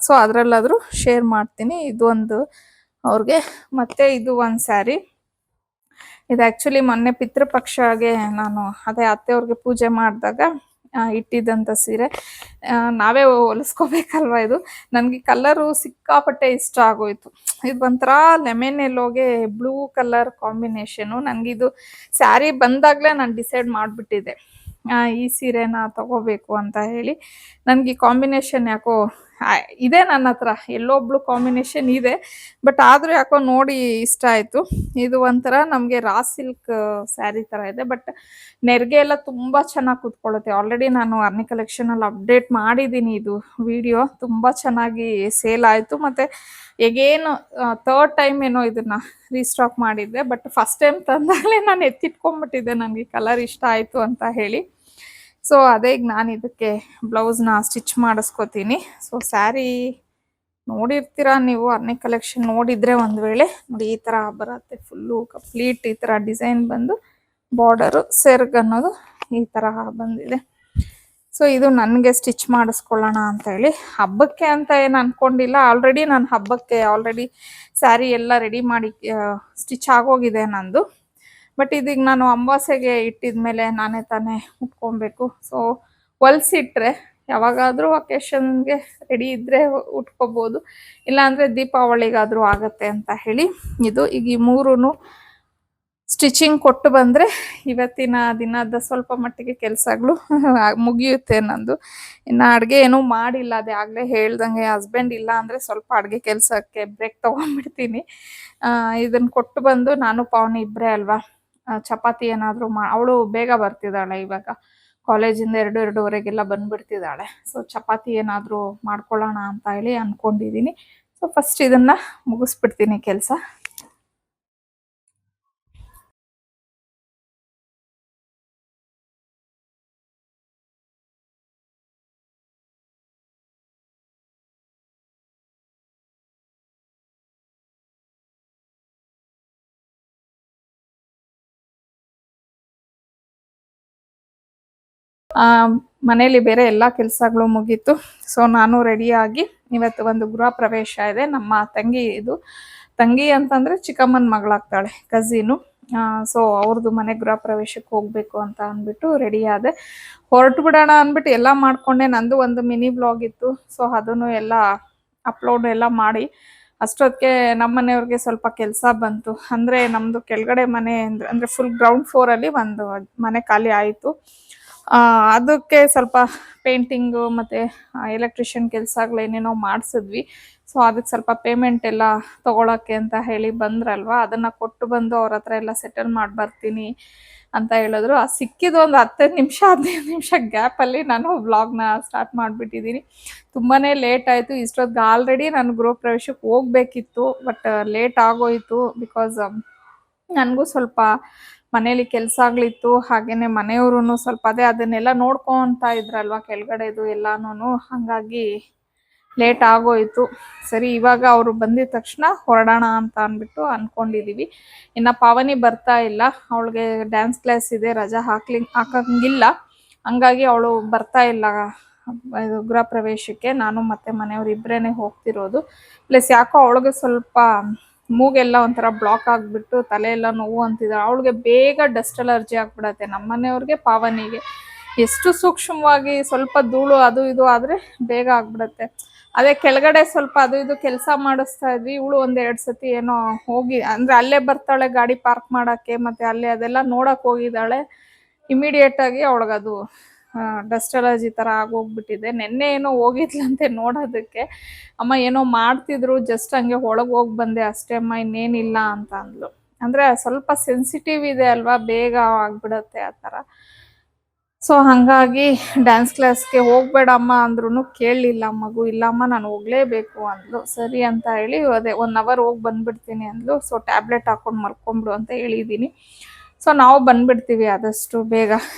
ಸೊ ಅದರಲ್ಲಾದರೂ ಶೇರ್ ಮಾಡ್ತೀನಿ. ಇದು ಒಂದು ಅವ್ರಿಗೆ. ಮತ್ತು ಇದು ಒಂದು ಸ್ಯಾರಿ. ಇದು ಆ್ಯಕ್ಚುಲಿ ಮೊನ್ನೆ ಪಿತೃಪಕ್ಷಗೆ ನಾನು ಅದೇ ಅತ್ತೆಯವ್ರಿಗೆ ಪೂಜೆ ಮಾಡಿದಾಗ ಇಟ್ಟಿದ್ದಂಥ ಸೀರೆ. ನಾವೇ ಹೊಲಿಸ್ಕೋಬೇಕಲ್ವ ಇದು. ನನಗೆ ಕಲರು ಸಿಕ್ಕಾಪಟ್ಟೆ ಇಷ್ಟ ಆಗೋಯ್ತು. ಇದು ಒಂಥರ ಲೆಮನ್ ಎಲ್ಲೋಗೆ ಬ್ಲೂ ಕಲರ್ ಕಾಂಬಿನೇಷನು. ನನಗಿದು ಸ್ಯಾರಿ ಬಂದಾಗಲೇ ನಾನು ಡಿಸೈಡ್ ಮಾಡಿಬಿಟ್ಟಿದ್ದೆ ಈ ಸೀರೆನ ತಗೋಬೇಕು ಅಂತ ಹೇಳಿ. ನನಗೆ ಈ ಕಾಂಬಿನೇಷನ್ ಯಾಕೋ ಇದೆ, ನನ್ನ ಹತ್ರ ಎಲ್ಲೋ ಬ್ಲೂ ಕಾಂಬಿನೇಷನ್ ಇದೆ, ಬಟ್ ಆದರೂ ಯಾಕೋ ನೋಡಿ ಇಷ್ಟ ಆಯಿತು. ಇದು ಒಂಥರ ನಮಗೆ ರಾ ಸಿಲ್ಕ್ ಸ್ಯಾರಿ ಥರ ಇದೆ, ಬಟ್ ನೆರಿಗೆ ಎಲ್ಲ ತುಂಬ ಚೆನ್ನಾಗಿ ಕೂತ್ಕೊಳ್ಳುತ್ತೆ. ಆಲ್ರೆಡಿ ನಾನು ಆರ್ನಿ ಕಲೆಕ್ಷನಲ್ಲಿ ಅಪ್ಡೇಟ್ ಮಾಡಿದ್ದೀನಿ ಇದು ವಿಡಿಯೋ. ತುಂಬ ಚೆನ್ನಾಗಿ ಸೇಲ್ ಆಯಿತು. ಮತ್ತು ಎಗೇನು 3rd ಟೈಮ್ ಏನೋ ಇದನ್ನು ರೀಸ್ಟಾಕ್ ಮಾಡಿದ್ದೆ, ಬಟ್ ಫಸ್ಟ್ ಟೈಮ್ ತಂದಾಗಲೇ ನಾನು ಎತ್ತಿಟ್ಕೊಂಡ್ಬಿಟ್ಟಿದ್ದೆ, ನನಗೆ ಕಲರ್ ಇಷ್ಟ ಆಯಿತು ಅಂತ ಹೇಳಿ. ಸೊ ಅದೇ ಈಗ ನಾನು ಇದಕ್ಕೆ ಬ್ಲೌಸ್ನ ಸ್ಟಿಚ್ ಮಾಡಿಸ್ಕೋತೀನಿ. ಸೊ ಸ್ಯಾರಿ ನೋಡಿರ್ತೀರಾ ನೀವು, ಆರ್ನಿ ಕಲೆಕ್ಷನ್ ನೋಡಿದರೆ ಒಂದು ವೇಳೆ ನೋಡಿ ಈ ಥರ ಬರುತ್ತೆ. ಫುಲ್ಲು ಕಂಪ್ಲೀಟ್ ಈ ಥರ ಡಿಸೈನ್ ಬಂದು ಬಾರ್ಡರು ಸೆರ್ಗ್ ಅನ್ನೋದು ಈ ಥರ ಬಂದಿದೆ. ಸೊ ಇದು ನನಗೆ ಸ್ಟಿಚ್ ಮಾಡಿಸ್ಕೊಳ್ಳೋಣ ಅಂತ ಹೇಳಿ. ಹಬ್ಬಕ್ಕೆ ಅಂತ ಏನು ಅಂದ್ಕೊಂಡಿಲ್ಲ, ಆಲ್ರೆಡಿ ನಾನು ಹಬ್ಬಕ್ಕೆ ಸ್ಯಾರಿ ಎಲ್ಲ ರೆಡಿ ಮಾಡಿ ಸ್ಟಿಚ್ ಆಗೋಗಿದೆ ನಂದು. ಬಟ್ ಇದೀಗ ನಾನು ಅಮಾವಾಸ್ಯೆಗೆ ಇಟ್ಟಿದ್ಮೇಲೆ ನಾನೇ ತಾನೇ ಉಟ್ಕೊಬೇಕು. ಸೊ ಹೊಲ್ಸಿಟ್ರೆ ಯಾವಾಗಾದರೂ ಅಕೇಶನ್ಗೆ ರೆಡಿ ಇದ್ದರೆ ಉಟ್ಕೋಬೋದು, ಇಲ್ಲಾಂದರೆ ದೀಪಾವಳಿಗಾದರೂ ಆಗುತ್ತೆ ಅಂತ ಹೇಳಿ ಇದು. ಈಗ ಈ 3 ಸ್ಟಿಚಿಂಗ್ ಕೊಟ್ಟು ಬಂದರೆ ಇವತ್ತಿನ ದಿನದ ಸ್ವಲ್ಪ ಮಟ್ಟಿಗೆ ಕೆಲಸಗಳು ಮುಗಿಯುತ್ತೆ ನಂದು. ಇನ್ನು ಅಡುಗೆ ಏನೂ ಮಾಡಿಲ್ಲ, ಅದೇ ಆಗಲೇ ಹೇಳ್ದಂಗೆ ಹಸ್ಬೆಂಡ್ ಇಲ್ಲ ಅಂದರೆ ಸ್ವಲ್ಪ ಅಡುಗೆ ಕೆಲಸಕ್ಕೆ ಬ್ರೇಕ್ ತೊಗೊಂಡ್ಬಿಡ್ತೀನಿ. ಇದನ್ನು ಕೊಟ್ಟು ಬಂದು ನಾನು ಪಾವನಿ ಇಬ್ಬರೇ ಅಲ್ವಾ, ಚಪಾತಿ ಏನಾದರೂ ಅವಳು ಬೇಗ ಬರ್ತಿದ್ದಾಳೆ ಇವಾಗ ಕಾಲೇಜಿಂದ 2-2:30ಗೆಲ್ಲ ಬಂದ್ಬಿಡ್ತಿದ್ದಾಳೆ. ಸೊ ಚಪಾತಿ ಏನಾದರೂ ಮಾಡ್ಕೊಳ್ಳೋಣ ಅಂತ ಹೇಳಿ ಅಂದ್ಕೊಂಡಿದ್ದೀನಿ. ಸೊ ಫಸ್ಟ್ ಇದನ್ನು ಮುಗಿಸ್ಬಿಡ್ತೀನಿ ಕೆಲಸ. ಮನೇಲಿ ಬೇರೆ ಎಲ್ಲ ಕೆಲಸಗಳು ಮುಗೀತು. ಸೊ ನಾನು ರೆಡಿಯಾಗಿ ಇವತ್ತು ಒಂದು ಗೃಹ ಪ್ರವೇಶ ಇದೆ. ನಮ್ಮ ತಂಗಿ ಅಂತಂದರೆ ಚಿಕ್ಕಮ್ಮನ ಮಗಳಾಗ್ತಾಳೆ, ಕಝಿನು. ಸೊ ಅವ್ರದ್ದು ಮನೆ ಗೃಹ ಪ್ರವೇಶಕ್ಕೆ ಹೋಗಬೇಕು ಅಂತ ಅಂದ್ಬಿಟ್ಟು ರೆಡಿ ಆದೆ. ಹೊರಟು ಬಿಡೋಣ ಅಂದ್ಬಿಟ್ಟು ಎಲ್ಲ ಮಾಡಿಕೊಂಡೆ. ನಂದು ಒಂದು ಮಿನಿ ಬ್ಲಾಗ್ ಇತ್ತು, ಸೊ ಅದನ್ನು ಎಲ್ಲ ಅಪ್ಲೋಡ್ ಎಲ್ಲ ಮಾಡಿ ಅಷ್ಟೊತ್ತಿಗೆ ನಮ್ಮ ಮನೆಯವ್ರಿಗೆ ಸ್ವಲ್ಪ ಕೆಲಸ ಬಂತು. ಅಂದರೆ ನಮ್ಮದು ಕೆಳಗಡೆ ಮನೆ ಅಂದರೆ ಫುಲ್ ಗ್ರೌಂಡ್ ಫ್ಲೋರಲ್ಲಿ ಒಂದು ಮನೆ ಖಾಲಿ ಆಯಿತು. ಅದಕ್ಕೆ ಸ್ವಲ್ಪ ಪೇಂಟಿಂಗು ಮತ್ತು ಎಲೆಕ್ಟ್ರಿಷಿಯನ್ ಕೆಲಸಗಳೇನೇನೋ ಮಾಡಿಸಿದ್ವಿ. ಸೊ ಅದಕ್ಕೆ ಸ್ವಲ್ಪ ಪೇಮೆಂಟ್ ಎಲ್ಲ ತೊಗೊಳಕ್ಕೆ ಅಂತ ಹೇಳಿ ಬಂದ್ರಲ್ವ, ಅದನ್ನು ಕೊಟ್ಟು ಬಂದು ಅವ್ರ ಹತ್ರ ಎಲ್ಲ ಸೆಟಲ್ ಮಾಡಿ ಬರ್ತೀನಿ ಅಂತ ಹೇಳಿದ್ರು. ಸಿಕ್ಕಿದ್ದು ಒಂದು 10-15 ನಿಮಿಷ ಗ್ಯಾಪಲ್ಲಿ ನಾನು ವ್ಲಾಗ್ನ ಸ್ಟಾರ್ಟ್ ಮಾಡಿಬಿಟ್ಟಿದ್ದೀನಿ. ತುಂಬಾ ಲೇಟ್ ಆಯಿತು. ಇಷ್ಟೊತ್ತಿಗೆ ಆಲ್ರೆಡಿ ನಾನು ಗೃಹ ಪ್ರವೇಶಕ್ಕೆ ಹೋಗಬೇಕಿತ್ತು, ಬಟ್ ಲೇಟ್ ಆಗೋಯಿತು. ಬಿಕಾಸ್ ನನಗೂ ಸ್ವಲ್ಪ ಮನೇಲಿ ಕೆಲಸಗಳಿತ್ತು, ಹಾಗೆಯೇ ಮನೆಯವರು ಸ್ವಲ್ಪ ಅದನ್ನೆಲ್ಲ ನೋಡ್ಕೊತಾ ಇದ್ರಲ್ವ ಕೆಳಗಡೆದು ಎಲ್ಲಾನು, ಹಾಗಾಗಿ ಲೇಟ್ ಆಗೋಯಿತು. ಸರಿ, ಇವಾಗ ಅವರು ಬಂದಿದ ತಕ್ಷಣ ಹೊರಡೋಣ ಅಂತ ಅಂದ್ಬಿಟ್ಟು ಅಂದ್ಕೊಂಡಿದ್ದೀವಿ. ಇನ್ನು ಪಾವನಿ ಬರ್ತಾ ಇಲ್ಲ, ಅವಳಿಗೆ ಡ್ಯಾನ್ಸ್ ಕ್ಲಾಸ್ ಇದೆ, ರಜಾ ಹಾಕಂಗಿಲ್ಲ. ಹಂಗಾಗಿ ಅವಳು ಬರ್ತಾ ಇಲ್ಲ ಇದು ಗೃಹ ಪ್ರವೇಶಕ್ಕೆ. ನಾನು ಮತ್ತು ಮನೆಯವ್ರು ಇಬ್ಬರೇ ಹೋಗ್ತಿರೋದು. ಪ್ಲಸ್ ಯಾಕೋ ಅವಳಿಗೆ ಸ್ವಲ್ಪ ಮೂಗೆಲ್ಲ ಒಂಥರ ಬ್ಲಾಕ್ ಆಗಿಬಿಟ್ಟು ತಲೆ ಎಲ್ಲ ನೋವು ಅಂತಿದ್ದಾಳೆ. ಅವಳಿಗೆ ಬೇಗ ಡಸ್ಟ್ ಅಲರ್ಜಿ ಆಗಿಬಿಡತ್ತೆ. ನಮ್ಮ ಮನೆಯವ್ರಿಗೆ ಪಾವನಿಗೆ ಎಷ್ಟು ಸೂಕ್ಷ್ಮವಾಗಿ ಸ್ವಲ್ಪ ಧೂಳು ಅದು ಇದು ಆದರೆ ಬೇಗ ಆಗಿಬಿಡತ್ತೆ. ಅದೇ ಕೆಳಗಡೆ ಸ್ವಲ್ಪ ಅದು ಇದು ಕೆಲಸ ಮಾಡಿಸ್ತಾ ಇದ್ವಿ. ಇವಳು 1-2 ಸತಿ ಏನೋ ಹೋಗಿ, ಅಂದರೆ ಅಲ್ಲೇ ಬರ್ತಾಳೆ ಗಾಡಿ ಪಾರ್ಕ್ ಮಾಡೋಕ್ಕೆ, ಮತ್ತು ಅಲ್ಲೇ ಅದೆಲ್ಲ ನೋಡೋಕೆ ಹೋಗಿದ್ದಾಳೆ. ಇಮಿಡಿಯೇಟಾಗಿ ಅವಳಿಗದು ಡಸ್ಟ್ ಅಲರ್ಜಿ ಥರ ಆಗೋಗ್ಬಿಟ್ಟಿದೆ. ನೆನ್ನೆ ಏನೋ ಹೋಗಿದ್ಲಂತೆ ನೋಡೋದಕ್ಕೆ. ಅಮ್ಮ ಏನೋ ಮಾಡ್ತಿದ್ರು, ಜಸ್ಟ್ ಹಂಗೆ ಒಳಗೆ ಹೋಗಿ ಬಂದೆ ಅಷ್ಟೇ ಅಮ್ಮ, ಇನ್ನೇನಿಲ್ಲ ಅಂತ ಅಂದ್ಲು. ಅಂದರೆ ಸ್ವಲ್ಪ ಸೆನ್ಸಿಟಿವ್ ಇದೆ ಅಲ್ವಾ, ಬೇಗ ಆಗಿಬಿಡತ್ತೆ ಆ ಥರ. ಸೊ ಹಾಗಾಗಿ ಡ್ಯಾನ್ಸ್ ಕ್ಲಾಸ್ಗೆ ಹೋಗಬೇಡಮ್ಮ ಅಂದ್ರೂ ಕೇಳಲಿಲ್ಲ ಮಗು. ಇಲ್ಲಮ್ಮ ನಾನು ಹೋಗಲೇಬೇಕು ಅಂದ್ಲು. ಸರಿ ಅಂತ ಹೇಳಿ ಅದೇ 1 ಅವರ್ ಹೋಗಿ ಬಂದುಬಿಡ್ತೀನಿ ಅಂದ್ಲು. ಸೊ ಟ್ಯಾಬ್ಲೆಟ್ ಹಾಕ್ಕೊಂಡು ಮಲ್ಕೊಂಬಿಡು ಅಂತ ಹೇಳಿದ್ದೀನಿ. ಸೊ ನಾವು ಬಂದುಬಿಡ್ತೀವಿ ಆದಷ್ಟು ಬೇಗ.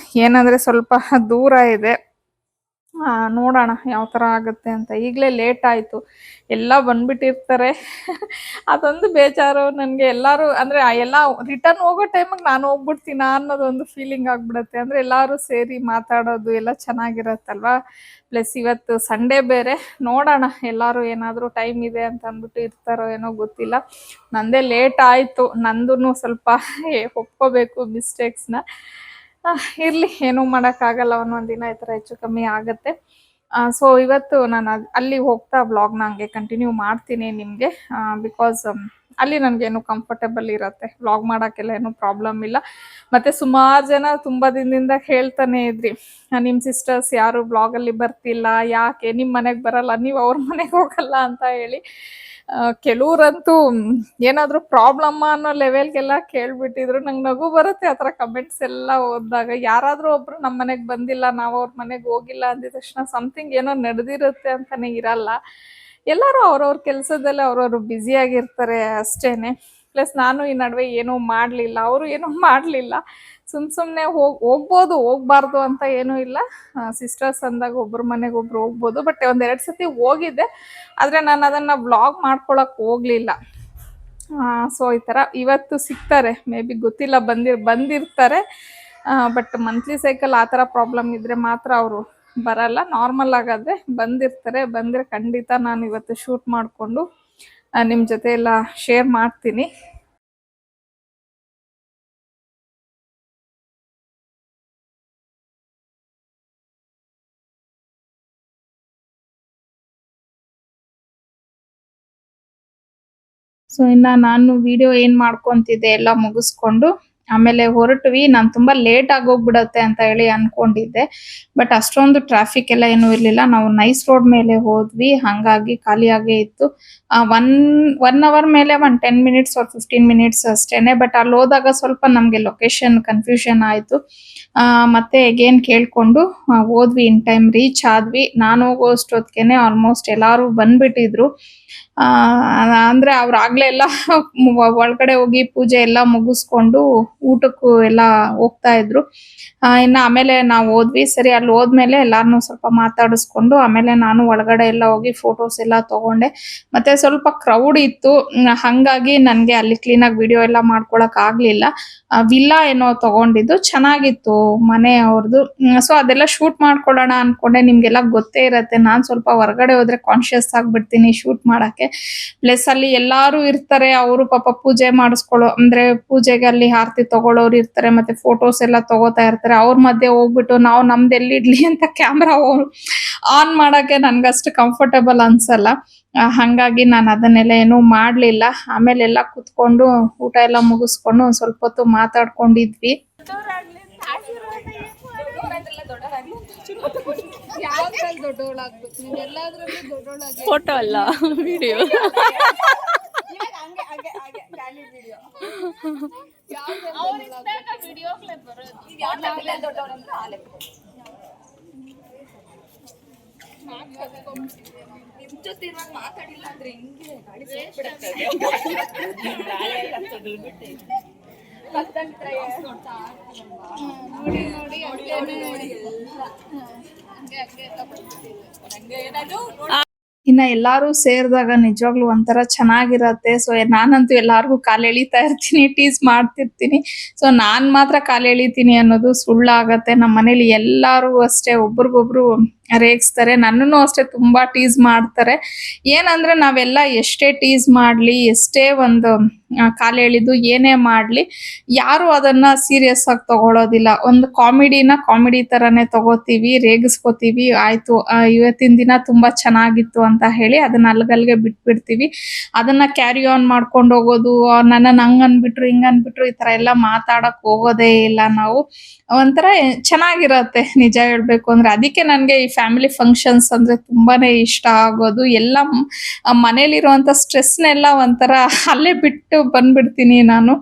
ಏನಂದರೆ ಸ್ವಲ್ಪ ದೂರ ಇದೆ, ನೋಡೋಣ ಯಾವ ಥರ ಆಗುತ್ತೆ ಅಂತ. ಈಗಲೇ ಲೇಟ್ ಆಯಿತು, ಎಲ್ಲ ಬಂದುಬಿಟ್ಟಿರ್ತಾರೆ. ಅದೊಂದು ಬೇಜಾರು ನನಗೆ. ಎಲ್ಲರೂ ಅಂದರೆ ಎಲ್ಲ ರಿಟರ್ನ್ ಹೋಗೋ ಟೈಮಿಗೆ ನಾನು ಹೋಗ್ಬಿಡ್ತೀನಾ ಅನ್ನೋದೊಂದು ಫೀಲಿಂಗ್ ಆಗಿಬಿಡುತ್ತೆ. ಅಂದರೆ ಎಲ್ಲರೂ ಸೇರಿ ಮಾತಾಡೋದು ಎಲ್ಲ ಚೆನ್ನಾಗಿರತ್ತಲ್ವ. ಪ್ಲಸ್ ಇವತ್ತು ಸಂಡೇ ಬೇರೆ, ನೋಡೋಣ ಎಲ್ಲರೂ ಏನಾದರೂ ಟೈಮ್ ಇದೆ ಅಂತ ಅಂದ್ಬಿಟ್ಟು ಇರ್ತಾರೋ ಏನೋ ಗೊತ್ತಿಲ್ಲ. ನಂದೇ ಲೇಟ್ ಆಯಿತು, ನಂದು ಸ್ವಲ್ಪ ಒಪ್ಕೋಬೇಕು ಮಿಸ್ಟೇಕ್ಸ್ನ. ಇರಲಿ, ಏನೂ ಮಾಡೋಕ್ಕಾಗಲ್ಲ. ಒಂದೊಂದು ದಿನ ಈ ಥರ ಹೆಚ್ಚು ಕಮ್ಮಿ ಆಗುತ್ತೆ. ಸೊ ಇವತ್ತು ನಾನು ಅಲ್ಲಿ ಹೋಗ್ತಾ ವ್ಲಾಗ್ನ ಹಂಗೆ ಕಂಟಿನ್ಯೂ ಮಾಡ್ತೀನಿ ನಿಮಗೆ. ಬಿಕಾಸ್ ಅಲ್ಲಿ ನನಗೇನು ಕಂಫರ್ಟೇಬಲ್ ಇರುತ್ತೆ, ವ್ಲಾಗ್ ಮಾಡೋಕ್ಕೆಲ್ಲ ಏನೂ ಪ್ರಾಬ್ಲಮ್ ಇಲ್ಲ. ಮತ್ತು ಸುಮಾರು ಜನ ತುಂಬ ದಿನದಿಂದ ಹೇಳ್ತಾನೆ ಇದ್ರಿ, ನಿಮ್ಮ ಸಿಸ್ಟರ್ಸ್ ಯಾರು ವ್ಲಾಗಲ್ಲಿ ಬರ್ತಿಲ್ಲ, ಯಾಕೆ ನಿಮ್ಮ ಮನೆಗೆ ಬರಲ್ಲ, ನೀವು ಅವ್ರ ಮನೆಗೆ ಹೋಗಲ್ಲ ಅಂತ ಹೇಳಿ. ಕೆಲವ್ರಂತೂ ಏನಾದರೂ ಪ್ರಾಬ್ಲಮ್ಮ ಅನ್ನೋ ಲೆವೆಲ್ಗೆಲ್ಲ ಕೇಳಿಬಿಟ್ಟಿದ್ರು. ನಂಗೆ ನಗು ಬರುತ್ತೆ ಆ ಥರ ಕಮೆಂಟ್ಸ್ ಎಲ್ಲ ಓದಿದಾಗ. ಯಾರಾದರೂ ಒಬ್ಬರು ನಮ್ಮ ಮನೆಗೆ ಬಂದಿಲ್ಲ, ನಾವು ಅವ್ರ ಮನೆಗೆ ಹೋಗಿಲ್ಲ ಅಂದಿದ ತಕ್ಷಣ ಸಮಥಿಂಗ್ ಏನೋ ನಡೆದಿರುತ್ತೆ ಅಂತಲೇ ಇರಲ್ಲ. ಎಲ್ಲರೂ ಅವ್ರವ್ರ ಕೆಲಸದಲ್ಲಿ ಅವ್ರವರು ಬ್ಯುಸಿಯಾಗಿರ್ತಾರೆ ಅಷ್ಟೇ. ಪ್ಲಸ್ ನಾನು ಈ ನಡುವೆ ಏನೂ ಮಾಡಲಿಲ್ಲ, ಅವರು ಏನೂ ಮಾಡಲಿಲ್ಲ. ಸುಮ್ಮನೆ ಹೋಗ್ಬೋದು, ಹೋಗ್ಬಾರ್ದು ಅಂತ ಏನೂ ಇಲ್ಲ. ಸಿಸ್ಟರ್ಸ್ ಅಂದಾಗ ಒಬ್ಬರ ಮನೆಗೆ ಒಬ್ರು ಹೋಗ್ಬೋದು. ಬಟ್ 1-2 ಸತಿ ಹೋಗಿದ್ದೆ, ಆದರೆ ನಾನು ಅದನ್ನು ವ್ಲಾಗ್ ಮಾಡ್ಕೊಳಕ್ಕೆ ಹೋಗಲಿಲ್ಲ. ಸೊ ಈ ಥರ ಇವತ್ತು ಸಿಗ್ತಾರೆ, ಮೇ ಬಿ ಗೊತ್ತಿಲ್ಲ, ಬಂದಿರ್ತಾರೆ. ಬಟ್ ಮಂತ್ಲಿ ಸೈಕಲ್ ಆ ಥರ ಪ್ರಾಬ್ಲಮ್ ಇದ್ದರೆ ಮಾತ್ರ ಅವರು ಬರಲ್ಲ. ನಾರ್ಮಲ್ ಆಗಾದರೆ ಬಂದಿರ್ತಾರೆ. ಬಂದರೆ ಖಂಡಿತ ನಾನು ಇವತ್ತು ಶೂಟ್ ಮಾಡಿಕೊಂಡು ನಿಮ್ಮ ಜೊತೆ ಎಲ್ಲ ಶೇರ್ ಮಾಡ್ತೀನಿ. ಸೊ ಇನ್ನು ನಾನು ವಿಡಿಯೋ ಏನು ಮಾಡ್ಕೊತಿದ್ದೆ ಎಲ್ಲ ಮುಗಿಸ್ಕೊಂಡು ಆಮೇಲೆ ಹೊರಟ್ವಿ. ನಾನು ತುಂಬಾ ಲೇಟ್ ಆಗೋಗ್ಬಿಡತ್ತೆ ಅಂತ ಹೇಳಿ ಅನ್ಕೊಂಡಿದ್ದೆ. ಬಟ್ ಅಷ್ಟೊಂದು ಟ್ರಾಫಿಕ್ ಎಲ್ಲ ಏನೂ ಇರ್ಲಿಲ್ಲ. ನಾವು ನೈಸ್ ರೋಡ್ ಮೇಲೆ ಹೋದ್ವಿ. ಹಂಗಾಗಿ ಖಾಲಿಯಾಗೇ ಇತ್ತು. 1 ಅವರ್ ಮೇಲೆ ಒಂದು 10 ಮಿನಿಟ್ಸ್ ಆರ್ 15 ಮಿನಿಟ್ಸ್ ಅಷ್ಟೇನೆ. ಬಟ್ ಅಲ್ಲಿ ಹೋದಾಗ ಸ್ವಲ್ಪ ನಮ್ಗೆ ಲೊಕೇಶನ್ ಕನ್ಫ್ಯೂಷನ್ ಆಯ್ತು. ಮತ್ತೆ ಅಗೇನ್ ಕೇಳ್ಕೊಂಡು ಹೋದ್ವಿ. ಇನ್ ಟೈಮ್ ರೀಚ್ ಆದ್ವಿ. ನಾನು ಹೋಗೋಷ್ಟೊತ್ತಿಗೆನೆ ಆಲ್ಮೋಸ್ಟ್ ಎಲ್ಲಾರು ಬಂದ್ಬಿಟ್ಟಿದ್ರು. ಅಂದ್ರೆ ಅವ್ರು ಆಗ್ಲೇ ಎಲ್ಲ ಒಳಗಡೆ ಹೋಗಿ ಪೂಜೆ ಎಲ್ಲ ಮುಗಿಸ್ಕೊಂಡು ಊಟಕ್ಕೂ ಎಲ್ಲ ಹೋಗ್ತಾ ಇದ್ರು. ಇನ್ನು ಆಮೇಲೆ ನಾವು ಹೋದ್ವಿ. ಸರಿ, ಅಲ್ಲಿ ಹೋದ್ಮೇಲೆ ಎಲ್ಲಾರನ್ನೂ ಸ್ವಲ್ಪ ಮಾತಾಡಿಸ್ಕೊಂಡು ಆಮೇಲೆ ನಾನು ಒಳಗಡೆ ಎಲ್ಲ ಹೋಗಿ ಫೋಟೋಸ್ ಎಲ್ಲ ತಗೊಂಡೆ. ಮತ್ತೆ ಸ್ವಲ್ಪ ಕ್ರೌಡ್ ಇತ್ತು. ಹಂಗಾಗಿ ನನ್ಗೆ ಅಲ್ಲಿ ಕ್ಲೀನಾಗಿ ವಿಡಿಯೋ ಎಲ್ಲ ಮಾಡ್ಕೊಳಕ್ ಆಗ್ಲಿಲ್ಲ. ವಿಲ್ಲಾ ಏನೋ ತಗೊಂಡಿದ್ದು ಚೆನ್ನಾಗಿತ್ತು ಮನೆ ಅವ್ರದ್ದು. ಸೊ ಅದೆಲ್ಲ ಶೂಟ್ ಮಾಡ್ಕೊಳ್ಳೋಣ ಅನ್ಕೊಂಡೆ. ನಿಮ್ಗೆಲ್ಲ ಗೊತ್ತೇ ಇರತ್ತೆ, ನಾನ್ ಸ್ವಲ್ಪ ಹೊರಗಡೆ ಹೋದ್ರೆ ಕಾನ್ಶಿಯಸ್ ಆಗ್ಬಿಡ್ತೀನಿ ಶೂಟ್ ಮಾಡಕ್ಕೆ. ಪ್ಲಸ್ ಅಲ್ಲಿ ಎಲ್ಲಾರು ಇರ್ತಾರೆ, ಅವರು ಪಾಪ ಪೂಜೆ ಮಾಡಿಸ್ಕೊಳ್ಳೋ ಅಂದ್ರೆ ಪೂಜೆಗೆ ಅಲ್ಲಿ ಆರತಿ ತಗೊಳ್ಳೋರು ಇರ್ತಾರೆ, ಮತ್ತೆ ಫೋಟೋಸ್ ಎಲ್ಲ ತಗೋತಾ ಇರ್ತಾರೆ. ಅವ್ರ ಮಧ್ಯೆ ಹೋಗ್ಬಿಟ್ಟು ನಾವು ನಮ್ದು ಎಲ್ಲಿಡ್ಲಿ ಅಂತ ಕ್ಯಾಮ್ರಾ ಆನ್ ಮಾಡಕ್ಕೆ ನನ್ಗಷ್ಟು ಕಂಫರ್ಟಬಲ್ ಅನ್ಸಲ್ಲ. ಹಂಗಾಗಿ ನಾನು ಅದನ್ನೆಲ್ಲ ಏನೂ ಮಾಡ್ಲಿಲ್ಲ. ಆಮೇಲೆ ಎಲ್ಲ ಕುತ್ಕೊಂಡು ಊಟ ಎಲ್ಲ ಮುಗಿಸ್ಕೊಂಡು ಒಂದ್ ಸ್ವಲ್ಪ ಹೊತ್ತು ಮಾತಾಡ್ಕೊಂಡಿದ್ವಿ. ಫೋಟೋ ಅಲ್ಲ, ವಿಡಿಯೋ. ಮಾತಾಡಿಲ್ಲ ಅಂದ್ರೆ ಹೆಂಗಿದೆ ಗಾಳಿ ಇನ್ನ ಎಲ್ಲಾರು ಸೇರಿದಾಗ ನಿಜವಾಗ್ಲೂ ಒಂಥರ ಚೆನ್ನಾಗಿರತ್ತೆ. ಸೊ ನಾನಂತೂ ಎಲ್ಲಾರ್ಗು ಕಾಲ್ ಎಳಿತಾ ಇರ್ತೀನಿ, ಟೀಸ್ ಮಾಡ್ತಿರ್ತೀನಿ. ಸೊ ನಾನ್ ಮಾತ್ರ ಕಾಲ್ ಎಳಿತೀನಿ ಅನ್ನೋದು ಸುಳ್ಳಾಗತ್ತೆ. ನಮ್ಮ ಮನೇಲಿ ಎಲ್ಲಾರು ಅಷ್ಟೇ ಒಬ್ರಿಗೊಬ್ರು ರೇಗಿಸ್ತಾರೆ. ನನ್ನನ್ನು ಅಷ್ಟೇ ತುಂಬಾ ಟೀಸ್ ಮಾಡ್ತಾರೆ. ಏನಂದ್ರೆ ನಾವೆಲ್ಲ ಎಷ್ಟೇ ಟೀಸ್ ಮಾಡ್ಲಿ, ಎಷ್ಟೇ ಒಂದು ಕಾಲ್ ಎಳಿದು ಏನೇ ಮಾಡ್ಲಿ, ಯಾರು ಅದನ್ನ ಸೀರಿಯಸ್ ಆಗಿ ತಗೊಳೋದಿಲ್ಲ. ಒಂದು ಕಾಮಿಡಿ ತರಾನೇ ತಗೋತೀವಿ, ರೇಗಿಸ್ಕೋತೀವಿ. ಆಯ್ತು ಇವತ್ತಿನ ದಿನ ತುಂಬಾ ಚೆನ್ನಾಗಿತ್ತು ಅಂತ ಹೇಳಿ ಅದನ್ನ ಅಲ್ಗಲ್ಗೆ ಬಿಟ್ಬಿಡ್ತೀವಿ. ಅದನ್ನ ಕ್ಯಾರಿ ಆನ್ ಮಾಡ್ಕೊಂಡು ಹೋಗೋದು, ನನ್ನನ್ನ ಹಂಗ್ ಅನ್ಬಿಟ್ರು ಹಿಂಗ್ ಅನ್ಬಿಟ್ರು ಈ ತರ ಎಲ್ಲ ಮಾತಾಡಕ್ ಹೋಗೋದೇ ಇಲ್ಲ ನಾವು. ಒಂಥರ ಚೆನ್ನಾಗಿರತ್ತೆ ನಿಜ ಹೇಳ್ಬೇಕು ಅಂದ್ರೆ. ಅದಕ್ಕೆ ನನ್ಗೆ ಈ ಫ್ಯಾಮಿಲಿ ಫಂಕ್ಷನ್ಸ್ ಅಂದ್ರೆ ತುಂಬಾನೇ ಇಷ್ಟ ಆಗೋದು. ಎಲ್ಲ ಮನೇಲಿರುವಂತ ಸ್ಟ್ರೆಸ್ನೆಲ್ಲ ಒಂಥರ ಅಲ್ಲೇ ಬಿಟ್ಟು ಬಂದ್ಬಿಡ್ತೀನಿ ನಾನು.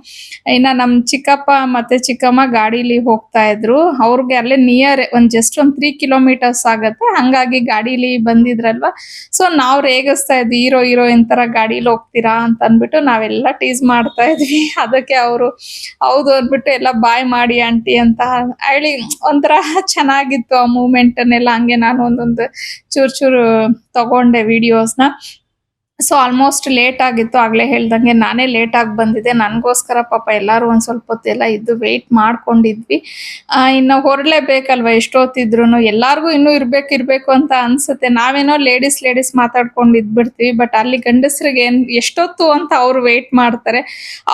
ಇನ್ನ ನಮ್ ಚಿಕ್ಕಪ್ಪ ಮತ್ತೆ ಚಿಕ್ಕಮ್ಮ ಗಾಡಿಲಿ ಹೋಗ್ತಾ ಇದ್ರು. ಅವ್ರಿಗೆ ಅಲ್ಲೇ ನಿಯರ್ ಜಸ್ಟ್ 3 ಕಿಲೋಮೀಟರ್ಸ್ ಆಗತ್ತೆ. ಹಂಗಾಗಿ ಗಾಡಿಲಿ ಬಂದಿದ್ರಲ್ವಾ, ಸೊ ನಾವ್ ರೇಗಿಸ್ತಾ ಇದ್ವಿ, ಹೀರೋಯಿನ್ ತರ ಗಾಡಿಲಿ ಹೋಗ್ತೀರಾ ಅಂತ ಅನ್ಬಿಟ್ಟು ನಾವೆಲ್ಲ ಟೀಸ್ ಮಾಡ್ತಾ ಇದ್ವಿ. ಅದಕ್ಕೆ ಅವರು ಹೌದು ಅಂದ್ಬಿಟ್ಟು ಎಲ್ಲ ಬಾಯ್ ಮಾಡಿ ಆಂಟಿ ಅಂತ ಹೇಳಿ ಒಂಥರ ಚೆನ್ನಾಗಿತ್ತು ಆ ಮೂಮೆಂಟ್ ಅನ್ನೆಲ್ಲ. ಹಂಗೆ ನಾನು ಒಂದೊಂದು ಚೂರು ತಗೊಂಡೆ ವಿಡಿಯೋಸ್ನ. ಸೊ ಆಲ್ಮೋಸ್ಟ್ ಲೇಟ್ ಆಗಿತ್ತು. ಆಗ್ಲೇ ಹೇಳ್ದಂಗೆ ನಾನೇ ಲೇಟ್ ಆಗಿ ಬಂದಿದ್ದೆ. ನನ್ಗೋಸ್ಕರ ಪಾಪ ಎಲ್ಲಾರು ಒಂದ್ ಸ್ವಲ್ಪ ಹೊತ್ತೆಲ್ಲ ಇದ್ದು ವೆಯ್ಟ್ ಮಾಡ್ಕೊಂಡಿದ್ವಿ. ಇನ್ನು ಹೊರಡ್ಲೇಬೇಕಲ್ವಾ ಎಷ್ಟೊತ್ತಿದ್ರುನು. ಎಲ್ಲಾರ್ಗು ಇನ್ನೂ ಇರ್ಬೇಕು ಅಂತ ಅನ್ಸುತ್ತೆ. ನಾವೇನೋ ಲೇಡೀಸ್ ಮಾತಾಡ್ಕೊಂಡು ಇದ್ಬಿಡ್ತೀವಿ. ಬಟ್ ಅಲ್ಲಿ ಗಂಡಸ್ರಿಗೆ ಎಷ್ಟೊತ್ತು ಅಂತ ಅವ್ರು ವೆಯ್ಟ್ ಮಾಡ್ತಾರೆ.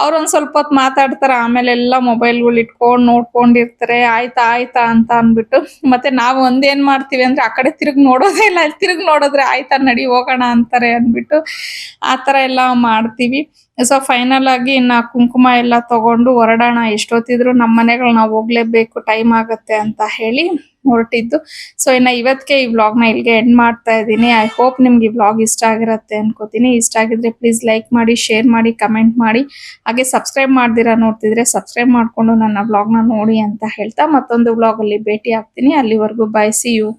ಅವ್ರು ಒಂದ್ ಸ್ವಲ್ಪ ಹೊತ್ತು ಮಾತಾಡ್ತಾರೆ, ಆಮೇಲೆ ಎಲ್ಲ ಮೊಬೈಲ್ಗಳು ಇಟ್ಕೊಂಡು ನೋಡ್ಕೊಂಡಿರ್ತಾರೆ. ಆಯ್ತಾ ಅಂತ ಅನ್ಬಿಟ್ಟು ಮತ್ತೆ ನಾವು ಒಂದೇನ್ ಮಾಡ್ತೀವಿ ಅಂದ್ರೆ ಆ ಕಡೆ ತಿರುಗಿ ನೋಡೋದೇ ಇಲ್ಲ. ತಿರುಗಿ ನೋಡಿದ್ರೆ ಆಯ್ತಾ ನಡಿ ಹೋಗೋಣ ಅಂತಾರೆ ಅನ್ಬಿಟ್ಟು ಆ ತರ ಎಲ್ಲ ಮಾಡ್ತೀವಿ. ಸೊ ಫೈನಲ್ ಆಗಿ ಇನ್ನ ಕುಂಕುಮ ಎಲ್ಲ ತಗೊಂಡು ಹೊರಡೋಣ, ಎಷ್ಟೊತ್ತಿದ್ರು ನಮ್ಮ ಮನೆಗಳು ನಾವು ಹೋಗ್ಲೇಬೇಕು, ಟೈಮ್ ಆಗತ್ತೆ ಅಂತ ಹೇಳಿ ಹೊರಟಿದ್ದು. ಸೊ ಇನ್ನ ಇವತ್ತಿಗೆ ಈ ವ್ಲಾಗ್ನ ಇಲ್ಲಿಗೆ ಎಂಡ್ ಮಾಡ್ತಾ ಇದ್ದೀನಿ. ಐ ಹೋಪ್ ನಿಮ್ಗೆ ಈ ವ್ಲಾಗ್ ಇಷ್ಟ ಆಗಿರತ್ತೆ ಅನ್ಕೋತೀನಿ. ಇಷ್ಟ ಆಗಿದ್ರೆ ಪ್ಲೀಸ್ ಲೈಕ್ ಮಾಡಿ, ಶೇರ್ ಮಾಡಿ, ಕಮೆಂಟ್ ಮಾಡಿ. ಹಾಗೆ ಸಬ್ಸ್ಕ್ರೈಬ್ ಮಾಡ್ದಿರಾ ನೋಡ್ತಿದ್ರೆ ಸಬ್ಸ್ಕ್ರೈಬ್ ಮಾಡ್ಕೊಂಡು ನನ್ನ ವ್ಲಾಗ್ನ ನೋಡಿ ಅಂತ ಹೇಳ್ತಾ ಮತ್ತೊಂದು ವ್ಲಾಗ್ ಅಲ್ಲಿ ಭೇಟಿ ಆಗ್ತೀನಿ. ಅಲ್ಲಿವರೆಗೂ ಬೈ, ಸಿ ಯು.